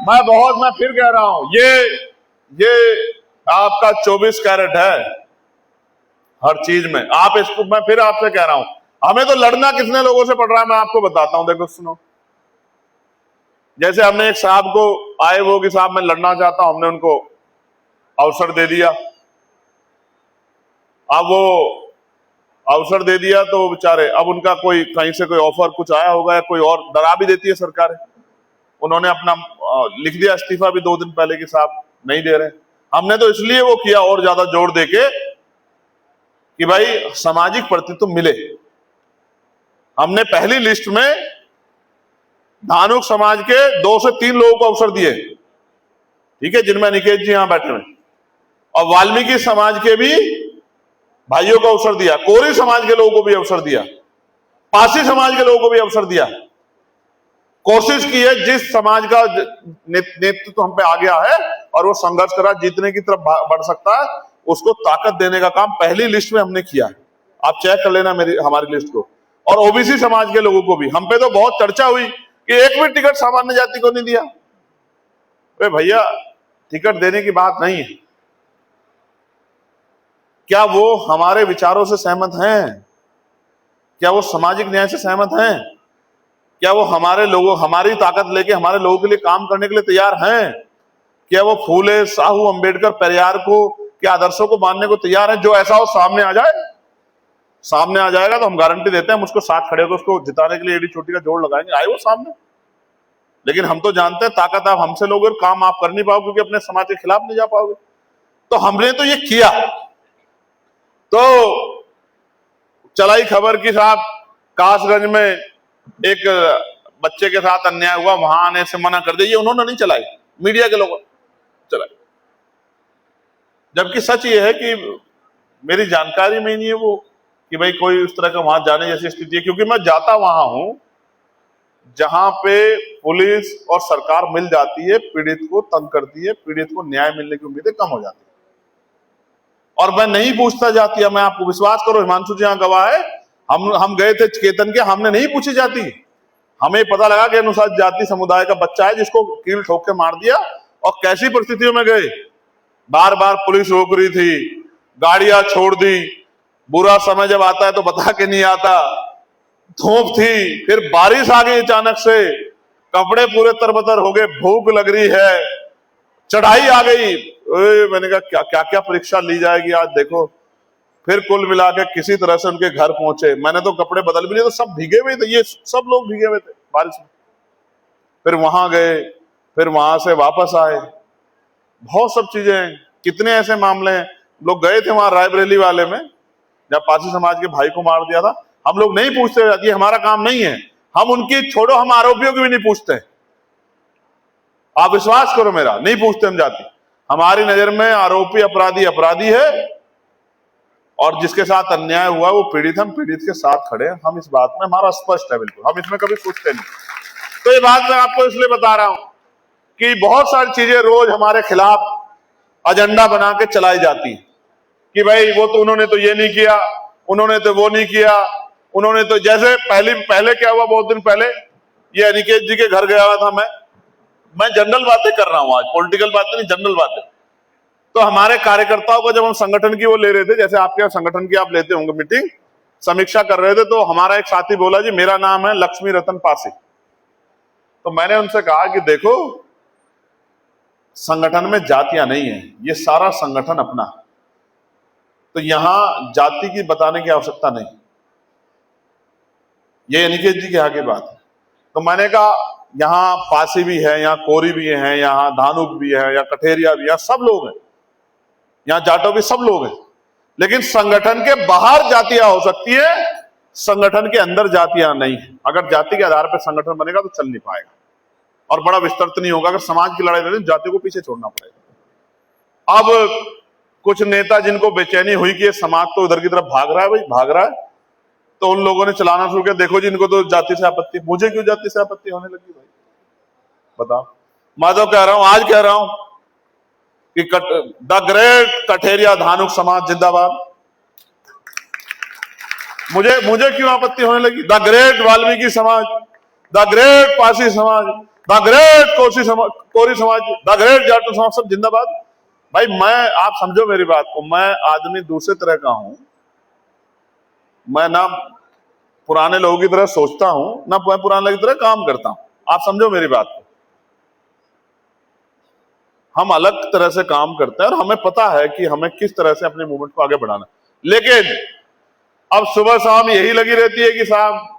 मैं फिर कह रहा हूं, ये आपका 24 कैरेट है हर चीज में। आप इसको, मैं फिर आपसे कह रहा हूं, हमें तो लड़ना कितने लोगों से पड़ रहा है, मैं आपको बताता हूं। देखो सुनो, जैसे हमने एक साहब को आए, वो कि साहब मैं लड़ना चाहता हूं, हमने उनको अवसर दे दिया। अब वो अवसर दे दिया तो बेचारे, अब उनका कोई कहीं से कोई ऑफर कुछ आया होगा, या कोई और डरा भी देती है सरकार। उन्होंने अपना लिख दिया इस्तीफा भी 2 दिन पहले कि साहब नहीं दे रहे। हमने तो इसलिए वो किया और ज्यादा जोर देके कि भाई सामाजिक प्रतिनिधित्व मिले। हमने पहली लिस्ट में धानुक समाज के 2 से 3 लोगों को अवसर दिए, ठीक है, जिनमें निकेश जी यहां बैठे हुए, और वाल्मीकि समाज के भी भाइयों को अवसर दिया, कोरी समाज के लोगों को भी अवसर दिया, पासी समाज के लोगों को भी अवसर दिया। कोशिश की है, जिस समाज का नेतृत्व हम पे आ गया है और वो संघर्ष करा, जीतने की तरफ बढ़ सकता है, उसको ताकत देने का काम पहली लिस्ट में हमने किया है। आप चेक कर लेना हमारी लिस्ट को। और ओबीसी समाज के लोगों को भी, हम पे तो बहुत चर्चा हुई कि एक भी टिकट सामान्य जाति को नहीं दिया। भैया, टिकट देने की बात नहीं है। क्या वो हमारे विचारों से सहमत हैं? क्या वो सामाजिक न्याय से सहमत हैं? क्या वो हमारे लोगों, हमारी ताकत लेके हमारे लोगों के लिए काम करने के लिए तैयार हैं? क्या वो फूले, साहू, अंबेडकर, पेरियार को के आदर्शों को मानने को तैयार हैं? जो ऐसा हो सामने आ जाए, सामने आ जाएगा तो हम गारंटी देते हैं, मुझको साथ खड़े होकर उसको जिताने के लिए एडी चोटी का जोड़ लगाएंगे, आए वो सामने। लेकिन हम तो जानते हैं ताकत आप हमसे लोगे और काम आप कर नहीं पाओगे, क्योंकि अपने समाज के खिलाफ नहीं जा पाओगे। तो हमने तो ये किया। तो चलाई खबर की साहब, कासगंज में एक बच्चे के साथ अन्याय हुआ, वहां आने से मना कर दिया। उन्होंने नहीं चलाई, मीडिया के लोगों चलाई। जबकि सच ये है कि मेरी जानकारी में नहीं है वो कि भाई कोई उस तरह का वहां जाने जैसी स्थिति है, क्योंकि मैं जाता वहां हूं जहां पे पुलिस और सरकार मिल जाती है, पीड़ित को तंग करती है, पीड़ित को न्याय मिलने की उम्मीदें कम हो जाती है। और मैं नहीं पूछता जाती है, मैं आपको विश्वास करो, हिमांशु जी यहाँ गवाह है, हम गए थे केतन के, हमने नहीं पूछी जाती। हमें पता लगा कि अनुसूचित जाति समुदाय का बच्चा है जिसको कील ठोक के मार दिया, और कैसी परिस्थितियों में गए। बार बार पुलिस रोक रही थी, गाड़ियां छोड़ दी, बुरा समय जब आता है तो बता के नहीं आता, धूप थी, फिर बारिश आ गई अचानक से, कपड़े पूरे तरबतर हो गए, भूख लग रही है, चढ़ाई आ गई। मैंने कहा क्या क्या क्या परीक्षा ली जाएगी आज, देखो। फिर कुल मिला के किसी तरह से उनके घर पहुंचे। मैंने तो कपड़े बदल भी लिए, तो सब भीगे हुए थे, ये सब लोग भीगे हुए थे बारिश में। फिर वहां गए, फिर वहां से वापस आए, बहुत सब चीजें, कितने ऐसे मामले हैं। लोग गए थे वहां रायबरेली वाले में, जब पासी समाज के भाई को मार दिया था। हम लोग नहीं पूछते, ये हमारा काम नहीं है, हम उनकी छोड़ो, हम आरोपियों की भी नहीं पूछते। आप विश्वास करो मेरा, नहीं पूछते हम जाति। हमारी नजर में आरोपी अपराधी अपराधी है, और जिसके साथ अन्याय हुआ वो पीड़ित, हम पीड़ित के साथ खड़े हैं। हम इस बात में, हमारा स्पष्ट है बिल्कुल, हम इसमें कभी पूछते नहीं। तो ये बात मैं आपको इसलिए बता रहा हूं कि बहुत सारी चीजें रोज हमारे खिलाफ एजेंडा बना के चलाई जाती है कि भाई वो तो, उन्होंने तो ये नहीं किया, उन्होंने तो वो नहीं किया, उन्होंने तो, जैसे पहले क्या हुआ, बहुत दिन पहले ये अनिकेत जी के घर गया हुआ था मैं, मैं जनरल बातें कर रहा हूं, आज पॉलिटिकल बातें नहीं, जनरल बातें। तो हमारे कार्यकर्ताओं को जब हम संगठन की वो ले रहे थे, जैसे आपके यहाँ संगठन की आप लेते होंगे मीटिंग, समीक्षा कर रहे थे, तो हमारा एक साथी बोला जी मेरा नाम है लक्ष्मी रतन पासी। तो मैंने उनसे कहा कि देखो संगठन में जातियां नहीं है, ये सारा संगठन अपना, तो यहां जाति की बताने की आवश्यकता नहीं। ये अनिकेत जी के यहाँ की बात है। तो मैंने कहा यहाँ पासी भी है, यहाँ कोरी भी है, यहाँ धानुक भी है, या कठेरिया भी है, सब लोग हैं, यहाँ जाटो भी सब लोग हैं, लेकिन संगठन के बाहर जातियां हो सकती है, संगठन के अंदर जातियां नहीं है। अगर जाति के आधार पर संगठन बनेगा तो चल नहीं पाएगा और बड़ा विस्तृत नहीं होगा। अगर समाज की लड़ाई लड़े जाति को पीछे छोड़ना पड़ेगा। अब कुछ नेता जिनको बेचैनी हुई कि ये समाज तो उधर की तरफ भाग रहा है, भाई भाग रहा है, तो उन लोगों ने चलाना शुरू किया, देखो जी इनको तो जाति से आपत्ति। मुझे क्यों जाति से आपत्ति होने लगी भाई, बताओ। मैं तो कह रहा हूं, आज कह रहा हूं कि द ग्रेट कठेरिया धानुक समाज जिंदाबाद। मुझे क्यों आपत्ति होने लगी? द ग्रेट वाल्मीकि समाज, द ग्रेट पासी समाज, द ग्रेट कोरी समाज, द ग्रेट जाटो समाज, सब जिंदाबाद। भाई मैं, आप समझो मेरी बात को, मैं आदमी दूसरे तरह का हूं, मैं ना पुराने लोगों की तरह सोचता हूं, ना मैं पुराने लोगों की तरह काम करता हूं। आप समझो मेरी बात को, हम अलग तरह से काम करते हैं और हमें पता है कि हमें किस तरह से अपने मूवमेंट को आगे बढ़ाना। लेकिन अब सुबह शाम यही लगी रहती है कि साहब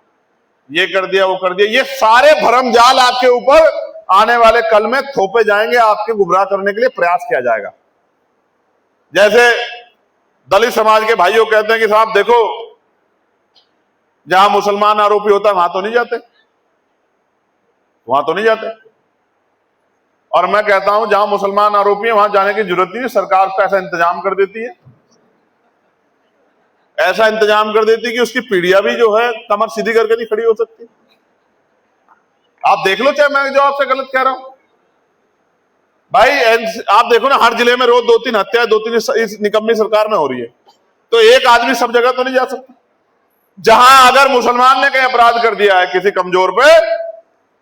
ये कर दिया, वो कर दिया। ये सारे भरम जाल आपके ऊपर आने वाले कल में थोपे जाएंगे, आपके गुमराह करने के लिए प्रयास किया जाएगा। जैसे दलित समाज के भाइयों कहते हैं कि साहब देखो जहां मुसलमान आरोपी होता है वहां तो नहीं जाते, वहां तो नहीं जाते। और मैं कहता हूं जहां मुसलमान आरोपी है वहां जाने की जरूरत नहीं है, सरकार उसका ऐसा इंतजाम कर देती है, ऐसा इंतजाम कर देती है कि उसकी पीढ़ियां भी जो है कमर सीधी करके नहीं खड़ी हो सकती। आप देख लो, चाहे मैं जो आपसे गलत कह रहा हूं भाई, आप देखो ना हर जिले में रोज 2-3 हत्याएं 2-3 इस निकम्मी सरकार में हो रही है, तो एक आदमी सब जगह तो नहीं जा सकता। जहां अगर मुसलमान ने कहीं अपराध कर दिया है किसी कमजोर पे,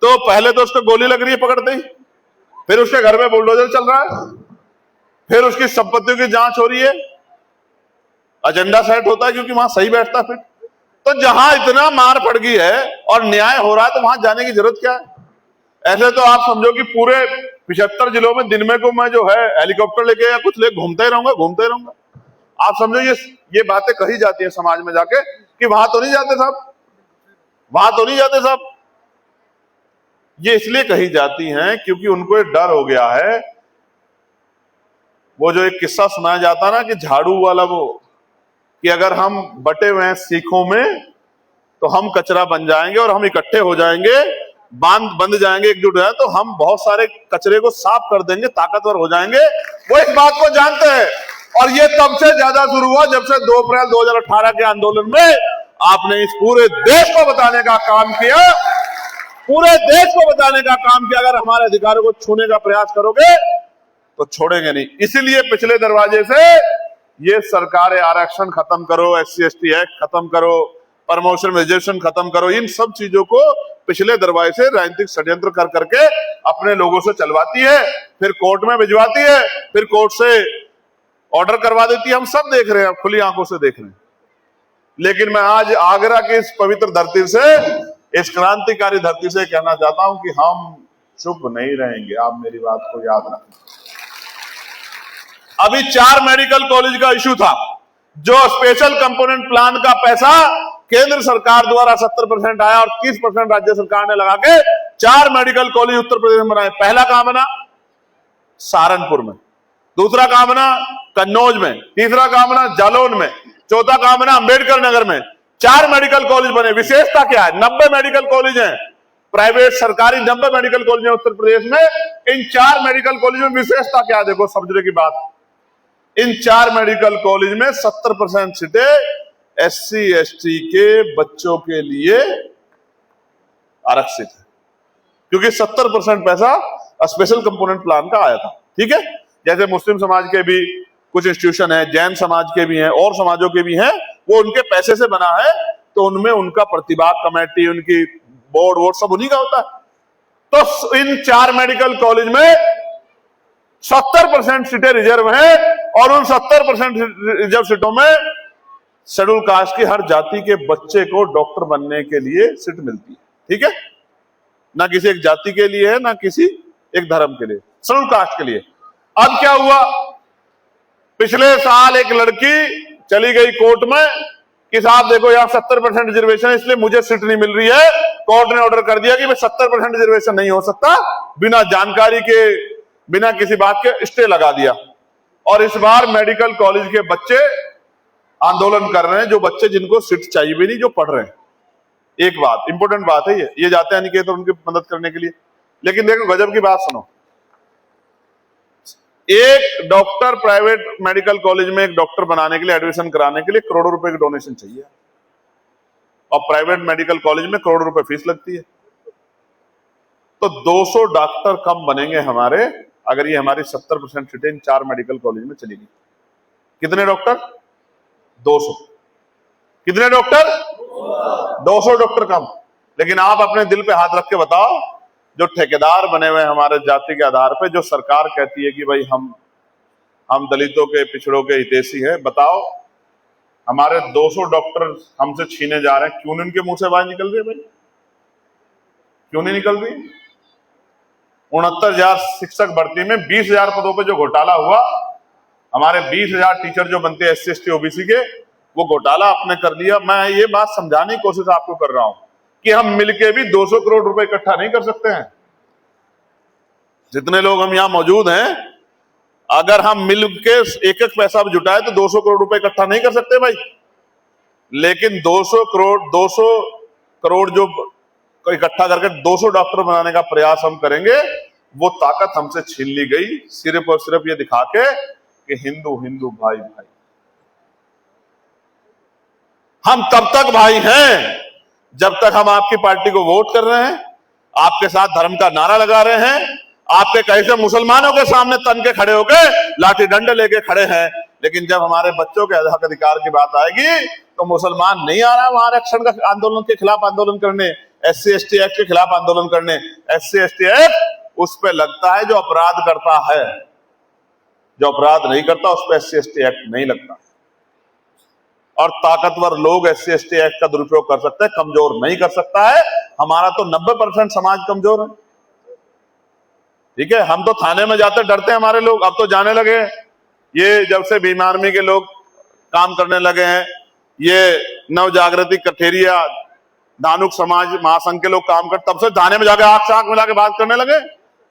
तो पहले तो उसको गोली लग रही है पकड़ते ही, फिर उसके घर में बुलडोजर चल रहा है, फिर उसकी संपत्तियों की जांच हो रही है, एजेंडा सेट होता है क्योंकि वहां सही बैठता फिर। तो जहां इतना मार पड़ गई है और न्याय हो रहा है तो वहां जाने की जरूरत क्या है? ऐसे तो आप समझो कि पूरे 75 जिलों में दिन में को मैं जो है हेलीकॉप्टर लेके या कुछ लेके घूमते ही रहूंगा। आप समझो ये बातें कही जाती है समाज में जाके कि वहां तो नहीं जाते साहब, वहां तो नहीं जाते साहब। ये इसलिए कही जाती हैं क्योंकि उनको एक डर हो गया है। वो जो एक किस्सा सुनाया जाता ना कि झाड़ू वाला, वो कि अगर हम बटे हुए हैं सीखों में तो हम कचरा बन जाएंगे और हम इकट्ठे हो जाएंगे, बंध जाएंगे, एकजुट हो जाए तो हम बहुत सारे कचरे को साफ कर देंगे, ताकतवर हो जाएंगे। वो इस बात को जानते हैं और ये तब से ज्यादा शुरू हुआ जब से 2 अप्रैल 2018 के आंदोलन में आपने इस पूरे देश को बताने का काम किया, पूरे देश को बताने का काम किया। अगर हमारे अधिकारों को छूने का प्रयास करोगे तो छोड़ेंगे नहीं। इसीलिए पिछले दरवाजे से ये सरकार आरक्षण खत्म करो, SC/ST एक्ट खत्म करो, प्रमोशन रिजर्वेशन खत्म करो, इन सब चीजों को पिछले दरवाजे से राजनीतिक षड्यंत्र कर करके अपने लोगों से चलवाती है, फिर कोर्ट में भिजवाती है, फिर कोर्ट से ऑर्डर करवा देती है। हम सब देख रहे हैं, खुली आंखों से देख रहे हैं। लेकिन मैं आज आगरा की इस पवित्र धरती से, इस क्रांतिकारी धरती से कहना चाहता हूं कि हम चुप नहीं रहेंगे। आप मेरी बात को याद रखना। अभी 4 मेडिकल कॉलेज का इश्यू था, जो स्पेशल कंपोनेंट प्लान का पैसा केंद्र सरकार द्वारा 70% आया और 30% राज्य सरकार ने लगा के 4 मेडिकल कॉलेज उत्तर प्रदेश में बनाए। पहला कहां बना? सहारनपुर में, दूसरा कहां बना? कन्नौज में, तीसरा कहां बना? जालौन में, चौथा कहां बना? अंबेडकर नगर में। 4 मेडिकल कॉलेज बने। विशेषता क्या है? 90 मेडिकल कॉलेज हैं, प्राइवेट सरकारी 90 मेडिकल कॉलेज हैं उत्तर प्रदेश में। इन 4 मेडिकल कॉलेज में विशेषता क्या है? देखो समझने की बात, इन 4 मेडिकल कॉलेज में 70% सीटें SC/ST के बच्चों के लिए आरक्षित है, क्योंकि 70% पैसा स्पेशल कंपोनेंट प्लान का आया था। ठीक है, जैसे मुस्लिम समाज के भी कुछ इंस्टीट्यूशन है, जैन समाज के भी हैं, और समाजों के भी हैं, वो उनके पैसे से बना है, तो उनमें उनका प्रतिभाग कमेटी, उनकी बोर्ड वोट सब उन्हीं का होता है। तो इन 4 मेडिकल कॉलेज में 70% सीटें रिजर्व हैं और उन 70% रिजर्व सीटों में शेड्यूल कास्ट की हर जाति के बच्चे को डॉक्टर बनने के लिए सीट मिलती है। ठीक है, ना किसी एक जाति के लिए है, ना किसी एक धर्म के लिए, शेड्यूल कास्ट के लिए। अब क्या हुआ, पिछले साल एक लड़की चली गई कोर्ट में कि साहब देखो यहां 70% रिजर्वेशन है, इसलिए मुझे सीट नहीं मिल रही है। कोर्ट ने ऑर्डर कर दिया कि भाई 70% रिजर्वेशन नहीं हो सकता, बिना जानकारी के, बिना किसी बात के स्टे लगा दिया। और इस बार मेडिकल कॉलेज के बच्चे आंदोलन कर रहे हैं, जो बच्चे जिनको सीट चाहिए भी नहीं, जो पढ़ रहे हैं। एक बात, इंपॉर्टेंट बात है ये जाते हैं अनिकेत उनकी मदद करने के लिए। लेकिन देखो गजब की बात सुनो, एक डॉक्टर प्राइवेट मेडिकल कॉलेज में एक डॉक्टर बनाने के लिए, एडमिशन कराने के लिए करोड़ों रुपए की डोनेशन चाहिए, और प्राइवेट मेडिकल कॉलेज में करोड़ों रुपए फीस लगती है। तो 200 डॉक्टर कम बनेंगे हमारे, अगर ये हमारी 70% सीटें इन 4 मेडिकल कॉलेज में चली गई। कितने डॉक्टर? 200। कितने डॉक्टर? 200 डॉक्टर कम। लेकिन आप अपने दिल पे हाथ रख के बताओ, जो ठेकेदार बने हुए हमारे जाति के आधार पे, जो सरकार कहती है कि भाई हम दलितों के, पिछड़ों के हितैषी हैं, बताओ हमारे 200 डॉक्टर हमसे छीने जा रहे हैं, क्यों नहीं उनके मुंह से आवाज निकल रही है भाई? क्यों नहीं निकल रही? 69,000 शिक्षक भर्ती में 20,000 पदों पे जो घोटाला हुआ, हमारे 20,000 टीचर जो बनते हैं SC ST OBC के, वो घोटाला आपने कर दिया। मैं ये बात समझाने की कोशिश आपको कर रहा हूं कि हम मिलके भी 200 करोड़ रुपए इकट्ठा नहीं कर सकते हैं। जितने लोग हम यहां मौजूद हैं, अगर हम मिलके एक एक पैसा भी जुटाए तो 200 करोड़ रुपए इकट्ठा नहीं कर सकते भाई। लेकिन 200 करोड़ जो इकट्ठा करके 200 डॉक्टर बनाने का प्रयास हम करेंगे, वो ताकत हमसे छीन ली गई, सिर्फ और सिर्फ ये दिखा के कि हिंदू हिंदू भाई भाई। हम तब तक भाई हैं जब तक हम आपकी पार्टी को वोट कर रहे हैं, आपके साथ धर्म का नारा लगा रहे हैं, आपके कैसे मुसलमानों के सामने तन के खड़े होकर लाठी डंडे लेके खड़े हैं। लेकिन जब हमारे बच्चों के हक अधिकार की बात आएगी तो मुसलमान नहीं आ रहा वहां आरक्षण का आंदोलन के खिलाफ आंदोलन करने, SC ST एक्ट के खिलाफ आंदोलन करने। SC ST एक्ट उस पर लगता है जो अपराध करता है, जो अपराध नहीं करता उस पर SC ST एक्ट नहीं लगता। और ताकतवर लोग SC ST एक्ट का दुरुपयोग कर सकते हैं, कमजोर नहीं कर सकता है। हमारा तो 90% समाज कमजोर है। ठीक है, हम तो थाने में जाते डरते हैं हमारे लोग, अब तो जाने लगे। ये जब से भीम आर्मी के लोग काम करने लगे हैं, ये नव जागृति कठेरिया धानुक समाज महासंघ के लोग काम करते, तब से थाने में जाके आंख से आंख मिला के बात करने लगे।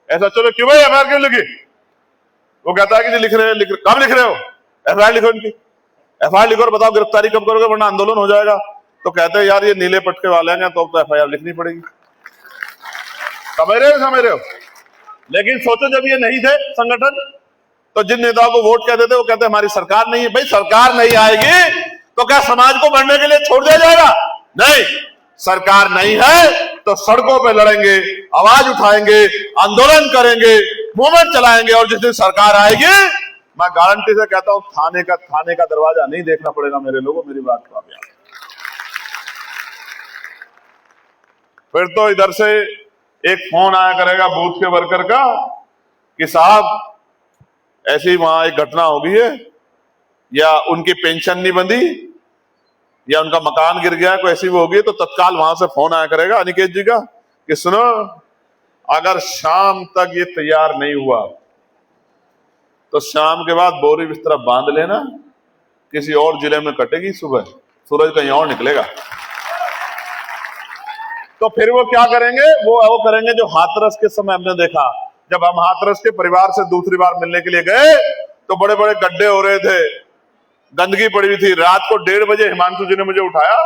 ऐसा चलो क्यों भाई FIR क्यों लिखी? वो कहता है कि जी लिख रहे हैं। कब लिख रहे हो? FIR लिखो इनकी, FIR लिखो और बताओ गिरफ्तारी कब करोगे, वरना आंदोलन हो जाएगा। तो कहते हैं यार ये नीले पटके वाले हैं तो FIR लिखनी पड़ेगी। समझ रहे हो? लेकिन सोचो जब ये नहीं थे संगठन, तो जिन नेताओं को वोट कहते थे वो कहते हमारी सरकार नहीं है। भाई सरकार नहीं आएगी तो क्या समाज को बढ़ने के लिए छोड़ दिया जाएगा? नहीं, सरकार नहीं है तो सड़कों पे लड़ेंगे, आवाज उठाएंगे, आंदोलन करेंगे, मूवमेंट चलाएंगे। और जिस दिन सरकार आएगी, मैं गारंटी से कहता हूं थाने का दरवाजा नहीं देखना पड़ेगा मेरे लोगों, मेरी बात को आप याद। फिर तो इधर से एक फोन आया करेगा बूथ के वर्कर का कि साहब ऐसी वहां एक घटना हो गई है, या उनकी पेंशन नहीं बंधी, या उनका मकान गिर गया, कोई ऐसी वो हो गई, तो तत्काल वहां से फोन आया करेगा अनिकेत जी का कि सुनो अगर शाम तक ये तैयार नहीं हुआ तो शाम के बाद बोरी बिस्तरा बांध लेना, किसी और जिले में कटेगी, सुबह सूरज कहीं और निकलेगा। तो फिर वो क्या करेंगे? वो करेंगे जो हाथरस के समय हमने देखा, जब हम हाथरस के परिवार से दूसरी बार मिलने के लिए गए तो बड़े बड़े गड्ढे हो रहे थे, गंदगी पड़ी हुई थी। रात को 1:30 बजे हिमांशु जी ने मुझे उठाया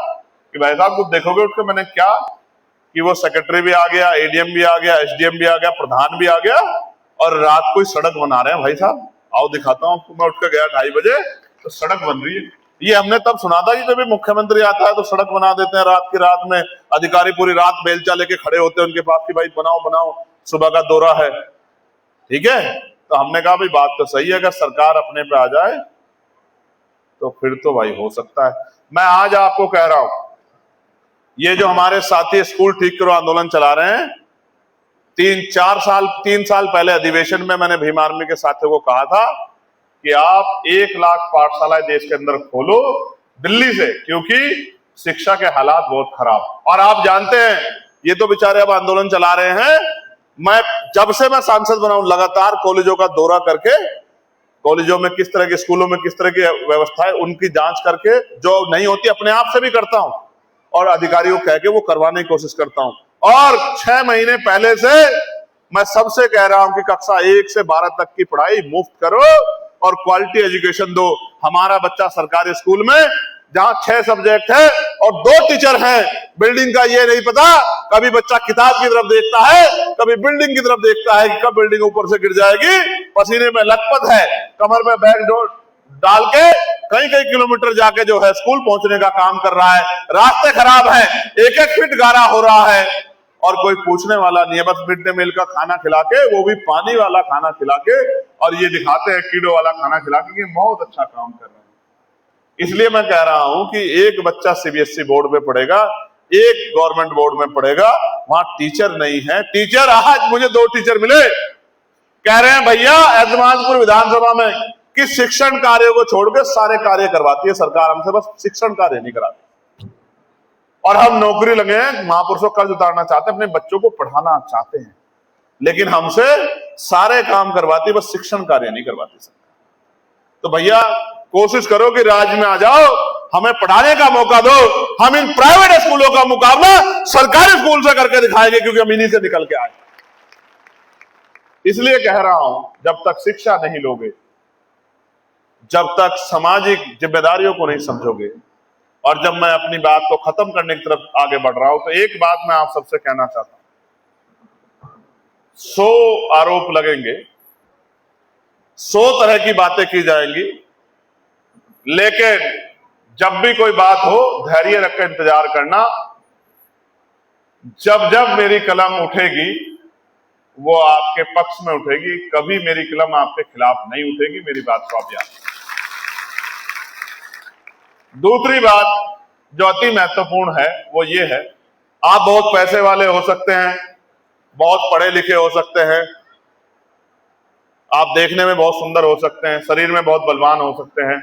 कि भाई साहब कुछ देखोगे उठ के? मैंने क्या कि वो सेक्रेटरी भी आ गया, ADM भी आ गया, SDM भी आ गया, प्रधान भी आ गया, और रात को सड़क बना रहे हैं। भाई साहब आओ दिखाता हूं आपको। मैं उठ के गया 2:30 बजे, तो सड़क बन रही है। ये हमने तब सुना था कि जब भी मुख्यमंत्री आता है तो सड़क बना देते हैं रात की रात में, अधिकारी पूरी रात बेलचा लेके खड़े होते हैं उनके पास कि भाई बनाओ बनाओ, सुबह का दौरा है। ठीक है, तो हमने कहा भाई बात तो सही है, अगर सरकार अपने पे आ जाए तो फिर तो भाई हो सकता है। मैं आज आपको कह रहा हूं, ये जो हमारे साथी स्कूल ठीक करो आंदोलन चला रहे हैं, तीन साल पहले अधिवेशन में मैंने भीम आर्मी के साथियों को कहा था कि आप 1 लाख पाठशालाएं देश के अंदर खोलो दिल्ली से, क्योंकि शिक्षा के हालात बहुत खराब। और आप जानते हैं ये तो बेचारे अब आंदोलन चला रहे हैं। जब से मैं सांसद बना हूं लगातार कॉलेजों का दौरा करके, कॉलेजों में किस तरह के, स्कूलों में किस तरह की व्यवस्था है उनकी जांच करके, जो नहीं होती अपने आप से भी करता हूं और अधिकारियों को कह के वो करवाने की कोशिश करता हूं। और 6 महीने पहले से मैं सबसे कह रहा हूं कि कक्षा 1 से 12 तक की पढ़ाई मुफ्त करो और क्वालिटी एजुकेशन दो। हमारा बच्चा सरकारी स्कूल में जहां 6 सब्जेक्ट है और 2 टीचर हैं, बिल्डिंग का ये नहीं पता, कभी बच्चा किताब की तरफ देखता है, कभी बिल्डिंग की तरफ देखता है कि कब बिल्डिंग ऊपर से गिर जाएगी। पसीने में लथपथ है, कमर में बैग डाल के कई किलोमीटर जाके जो है स्कूल पहुंचने का काम कर रहा है। रास्ते खराब हैं, 1-1 फीट गारा हो रहा है और कोई पूछने वाला नहीं है। बस मिड डे मील का खाना खिला के, वो भी पानी वाला खाना खिला के, और ये दिखाते हैं कीड़ों वाला खाना खिला के कि बहुत अच्छा काम कर रहे हैं। इसलिए मैं कह रहा हूं कि एक बच्चा सीबीएसई बोर्ड में पढ़ेगा, एक गवर्नमेंट बोर्ड में पढ़ेगा, वहां टीचर नहीं है। टीचर, आज मुझे 2 टीचर मिले, कह रहे हैं भैया एतमादपुर विधानसभा में कि शिक्षण कार्य को छोड़ के सारे कार्य करवाती है सरकार हमसे, बस शिक्षण कार्य नहीं कराती। और हम नौकरी लगे हैं, महापुरुषों कर्ज उतारना चाहते हैं, अपने बच्चों को पढ़ाना चाहते हैं, लेकिन हमसे सारे काम करवाती, बस शिक्षण कार्य नहीं करवाती सरकार। तो भैया कोशिश करो कि राज्य में आ जाओ, हमें पढ़ाने का मौका दो। हम इन प्राइवेट स्कूलों का मुकाबला सरकारी स्कूल से करके दिखाएंगे, क्योंकि हम इन्हीं से निकल के आए। इसलिए कह रहा हूं, जब तक शिक्षा नहीं लोगे, जब तक सामाजिक जिम्मेदारियों को नहीं समझोगे, और जब मैं अपनी बात को खत्म करने की तरफ आगे बढ़ रहा हूं, तो एक बात मैं आप सबसे कहना चाहता हूं। 100 आरोप लगेंगे, 100 तरह की बातें की जाएंगी, लेकिन जब भी कोई बात हो धैर्य रखकर इंतजार करना। जब जब मेरी कलम उठेगी वो आपके पक्ष में उठेगी, कभी मेरी कलम आपके खिलाफ नहीं उठेगी। मेरी बात को आप याद रखें। दूसरी बात जो अति महत्वपूर्ण है वो ये है, आप बहुत पैसे वाले हो सकते हैं, बहुत पढ़े लिखे हो सकते हैं, आप देखने में बहुत सुंदर हो सकते हैं, शरीर में बहुत बलवान हो सकते हैं,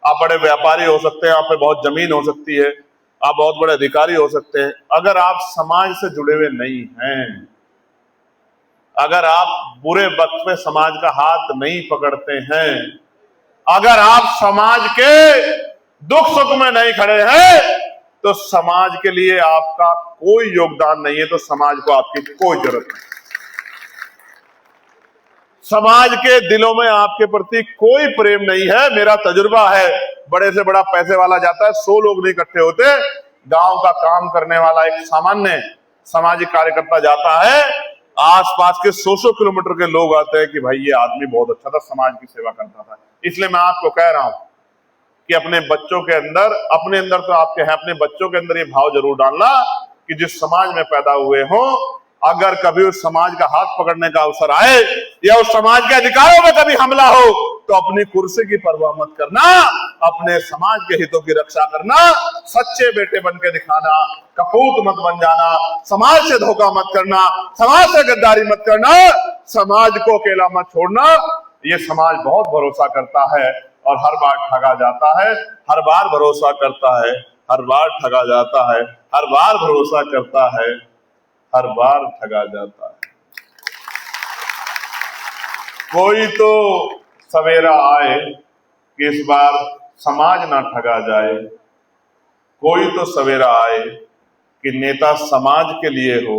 आप बड़े व्यापारी हो सकते हैं, आप पे बहुत जमीन हो सकती है, आप बहुत बड़े अधिकारी हो सकते हैं, अगर आप समाज से जुड़े हुए नहीं हैं, अगर आप बुरे वक्त में समाज का हाथ नहीं पकड़ते हैं, अगर आप समाज के दुख सुख में नहीं खड़े हैं, तो समाज के लिए आपका कोई योगदान नहीं है, तो समाज को आपकी कोई जरूरत नहीं। समाज के दिलों में आपके प्रति कोई प्रेम नहीं है। मेरा तजुर्बा है, बड़े से बड़ा पैसे वाला जाता है, 100 लोग नहीं इकट्ठे होते, गांव का काम करने वाला एक सामान्य सामाजिक कार्यकर्ता जाता है, आसपास के 100 किलोमीटर के लोग आते हैं कि भाई ये आदमी बहुत अच्छा था, समाज की सेवा करता था। इसलिए मैं आपको कह रहा हूं कि अपने बच्चों के अंदर, अपने अंदर तो आपके हैं, अपने बच्चों के अंदर ये भाव जरूर डालना कि जिस समाज में पैदा हुए हो, अगर कभी उस समाज का हाथ पकड़ने का अवसर आए या उस समाज के अधिकारों में कभी हमला हो, तो अपनी कुर्सी की परवाह मत करना, अपने समाज के हितों की रक्षा करना, सच्चे बेटे बन के दिखाना, कपूत मत बन जाना, समाज से धोखा मत करना, समाज से गद्दारी मत करना, समाज को अकेला मत छोड़ना। ये समाज बहुत भरोसा करता है और हर बार ठगा जाता है, हर बार भरोसा करता है, हर बार ठगा जाता है, हर बार भरोसा करता है, हर बार ठगा जाता है। कोई तो सवेरा आए कि इस बार समाज ना ठगा जाए, कोई तो सवेरा आए कि नेता समाज के लिए हो,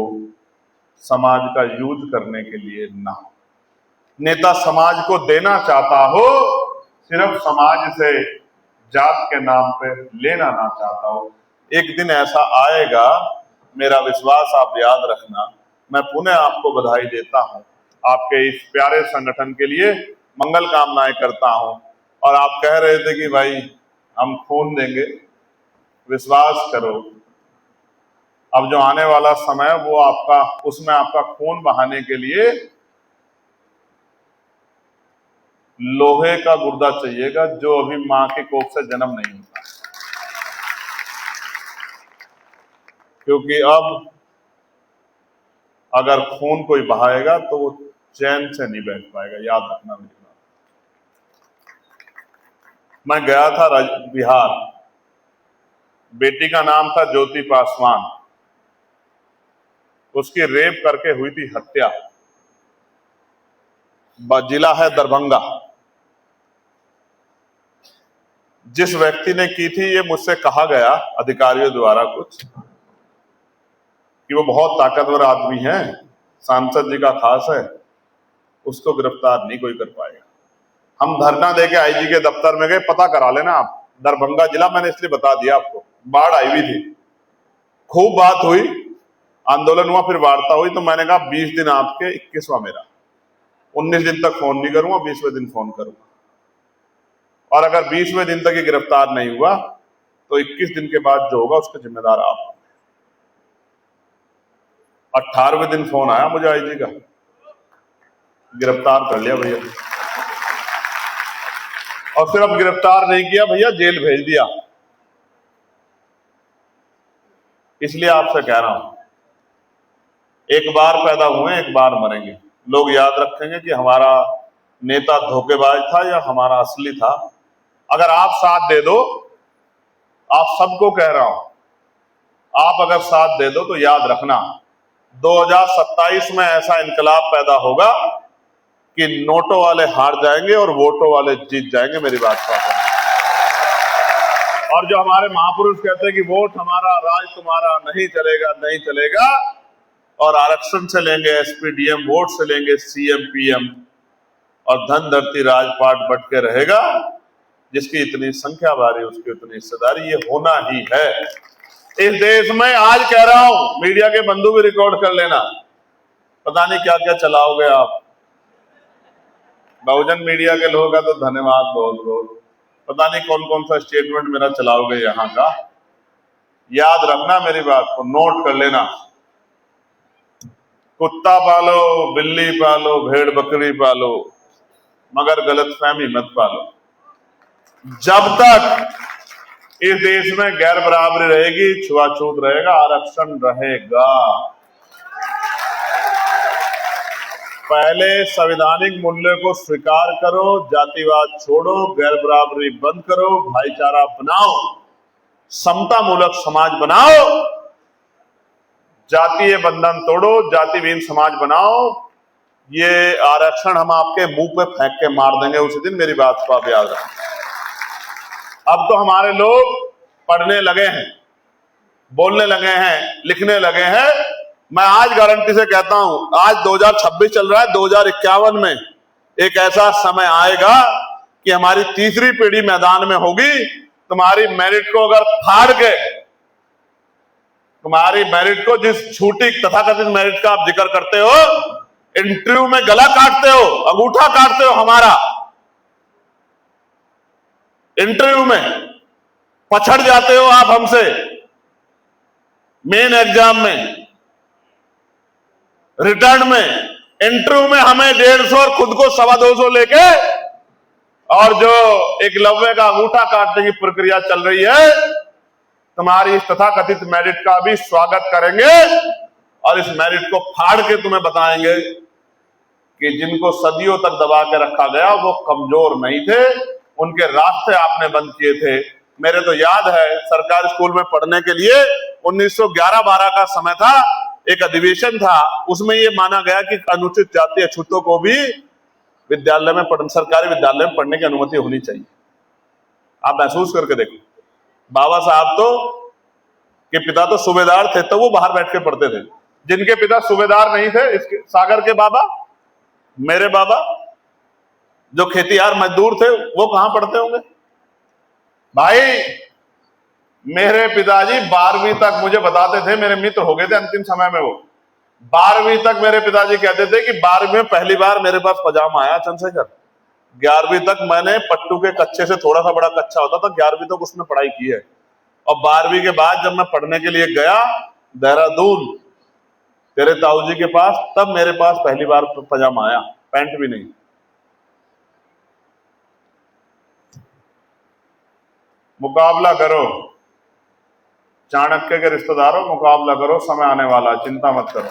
समाज का यूज करने के लिए ना हो। नेता समाज को देना चाहता हो, सिर्फ समाज से जात के नाम पे लेना ना चाहता हो। एक दिन ऐसा आएगा, मेरा विश्वास आप याद रखना। मैं पुनः आपको बधाई देता हूं, आपके इस प्यारे संगठन के लिए मंगल कामनाएं करता हूं। और आप कह रहे थे कि भाई हम खून देंगे, विश्वास करो अब जो आने वाला समय है वो आपका, उसमें आपका खून बहाने के लिए लोहे का गुर्दा चाहिएगा, जो अभी मां के कोख से जन्म नहीं होता, क्योंकि अगर खून कोई बहाएगा तो वो चैन से नहीं बैठ पाएगा, याद रखना मेरी बात। मैं गया था बिहार, बेटी का नाम था ज्योति पासवान, उसकी रेप करके हुई थी हत्या, जिला है दरभंगा। जिस व्यक्ति ने की थी, ये मुझसे कहा गया अधिकारियों द्वारा कुछ कि वो बहुत ताकतवर आदमी है, सांसद जी का खास है, उसको गिरफ्तार नहीं कोई कर पाएगा। हम धरना देके आईजी के दफ्तर में गए, पता करा लेना आप, दरभंगा जिला, मैंने इसलिए बता दिया आपको, बाढ़ आई हुई थी, खूब बात हुई, आंदोलन हुआ, फिर वार्ता हुई, तो मैंने कहा 20 दिन आपके, 21वां मेरा, 19 दिन तक फोन नहीं करूंगा, 20वें दिन फोन करूंगा। और अगर 20वें दिन तक ये गिरफ्तार नहीं हुआ तो 21 दिन के बाद जो होगा उसके जिम्मेदार आप। 18वें दिन फोन आया मुझे आईजी का, गिरफ्तार कर लिया भैया। और सिर्फ गिरफ्तार नहीं किया भैया, जेल भेज दिया। इसलिए आपसे कह रहा हूं, एक बार पैदा हुए एक बार मरेंगे। लोग याद रखेंगे कि हमारा नेता धोखेबाज था या हमारा असली था। अगर आप साथ दे दो, आप सबको कह रहा हूं, आप अगर साथ दे दो तो याद रखना 2027 में ऐसा इनकलाब पैदा होगा कि नोटों वाले हार जाएंगे और वोटों वाले जीत जाएंगे। मेरी बात का, और जो हमारे महापुरुष कहते हैं कि वोट हमारा राज तुम्हारा, नहीं चलेगा नहीं चलेगा, और आरक्षण से लेंगे एसपी-डीएम, वोट से लेंगे सीएम पीएम, और धन धरती राजपाट बट के रहेगा। जिसकी इतनी संख्या भारी उसकी उतनी हिस्सेदारी, ये होना ही है इस देश में। आज कह रहा हूं, मीडिया के बंधु भी रिकॉर्ड कर लेना, पता नहीं क्या क्या चलाओगे आप। बहुजन मीडिया के लोगों का तो धन्यवाद बहुत बहुत, पता नहीं कौन कौन सा स्टेटमेंट मेरा चलाओगे यहां का। याद रखना मेरी बात को, नोट कर लेना। कुत्ता पालो, बिल्ली पालो, भेड़ बकरी पालो, मगर गलतफहमी मत पालो। जब तक इस देश में गैर बराबरी रहेगी, छुआछूत रहेगा, आरक्षण रहेगा। पहले संवैधानिक मूल्य को स्वीकार करो, जातिवाद छोड़ो, गैर बराबरी बंद करो, भाईचारा बनाओ, समता मूलक समाज बनाओ, जातीय बंधन तोड़ो, जातिहीन समाज बनाओ। ये आरक्षण हम आपके मुंह पे फेंक के मार देंगे उसी दिन, मेरी बात को आप याद रखें। अब तो हमारे लोग पढ़ने लगे हैं, बोलने लगे हैं, लिखने लगे हैं। मैं आज गारंटी से कहता हूं, आज 2026 चल रहा है, 2051 में एक ऐसा समय आएगा कि हमारी तीसरी पीढ़ी मैदान में होगी। तुम्हारी मेरिट को अगर फाड़ के, तुम्हारी मेरिट को, जिस छूटी तथाकथित मेरिट का आप जिक्र करते हो, इंटरव्यू में गला काटते हो, अंगूठा काटते हो हमारा, इंटरव्यू में पछड़ जाते हो आप हमसे, मेन एग्जाम में, रिटर्न में, इंटरव्यू में हमें 150 और खुद को 225 लेके, और जो एकलव्य का अंगूठा काटने की प्रक्रिया चल रही है, तुम्हारी इस तथाकथित मेरिट का भी स्वागत करेंगे और इस मेरिट को फाड़ के तुम्हें बताएंगे कि जिनको सदियों तक दबा के रखा गया वो कमजोर नहीं थे, उनके रास्ते आपने बंद किए थे। मेरे तो याद है, सरकारी स्कूल में पढ़ने के लिए 1911-12 का समय था, एक अधिवेशन था, उसमें यह माना गया कि अनुसूचित जाति अछूतों को भी विद्यालय में सरकारी विद्यालय में पढ़ने की अनुमति होनी चाहिए। आप महसूस करके देखो, बाबा साहब तो के पिता तो सूबेदार थे, तो वो बाहर बैठ के पढ़ते थे। जिनके पिता सूबेदार नहीं थे, इसके सागर के बाबा, मेरे बाबा जो खेतीहार मजदूर थे, वो कहां पढ़ते होंगे भाई। मेरे पिताजी 12वीं तक मुझे बताते थे, मेरे मित्र हो गए थे अंतिम समय में, वो 12वीं तक मेरे पिताजी कहते थे कि 12वीं में पहली बार मेरे पास पजामा आया चंद्रशेखर। 11वीं तक मैंने पट्टू के कच्चे से थोड़ा सा बड़ा कच्चा होता था, 11वीं तक उसमें पढ़ाई की है। और 12वीं के बाद जब मैं पढ़ने के लिए गया देहरादून तेरे ताऊजी के पास, तब मेरे पास पहली बार पजामा आया, पैंट भी नहीं। मुकाबला करो, चाणक्य के रिश्तेदारों, मुकाबला करो, समय आने वाला, चिंता मत करो।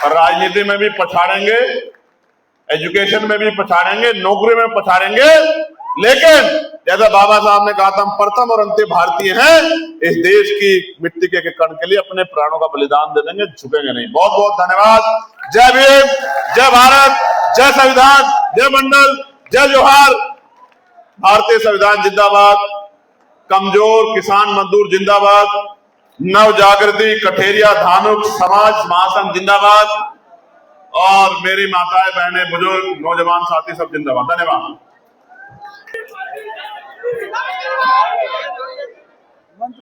राजनीति में भी पछाड़ेंगे, एजुकेशन में भी पछाड़ेंगे, नौकरी में पछाड़ेंगे, लेकिन जैसा बाबा साहब ने कहा था, हम प्रथम और अंतिम भारतीय हैं, इस देश की मिट्टी के कण के लिए अपने प्राणों का बलिदान दे देंगे, झुकेंगे नहीं। बहुत बहुत धन्यवाद। जय भीम, जय भारत, जय संविधान, जय मंडल, जय जोहार। भारतीय संविधान जिंदाबाद, कमजोर किसान मजदूर जिंदाबाद, नव जागृति कठेरिया धानुक समाज महासंघ जिंदाबाद, और मेरी माताएं बहनें बुजुर्ग नौजवान साथी सब जिंदाबाद। धन्यवाद।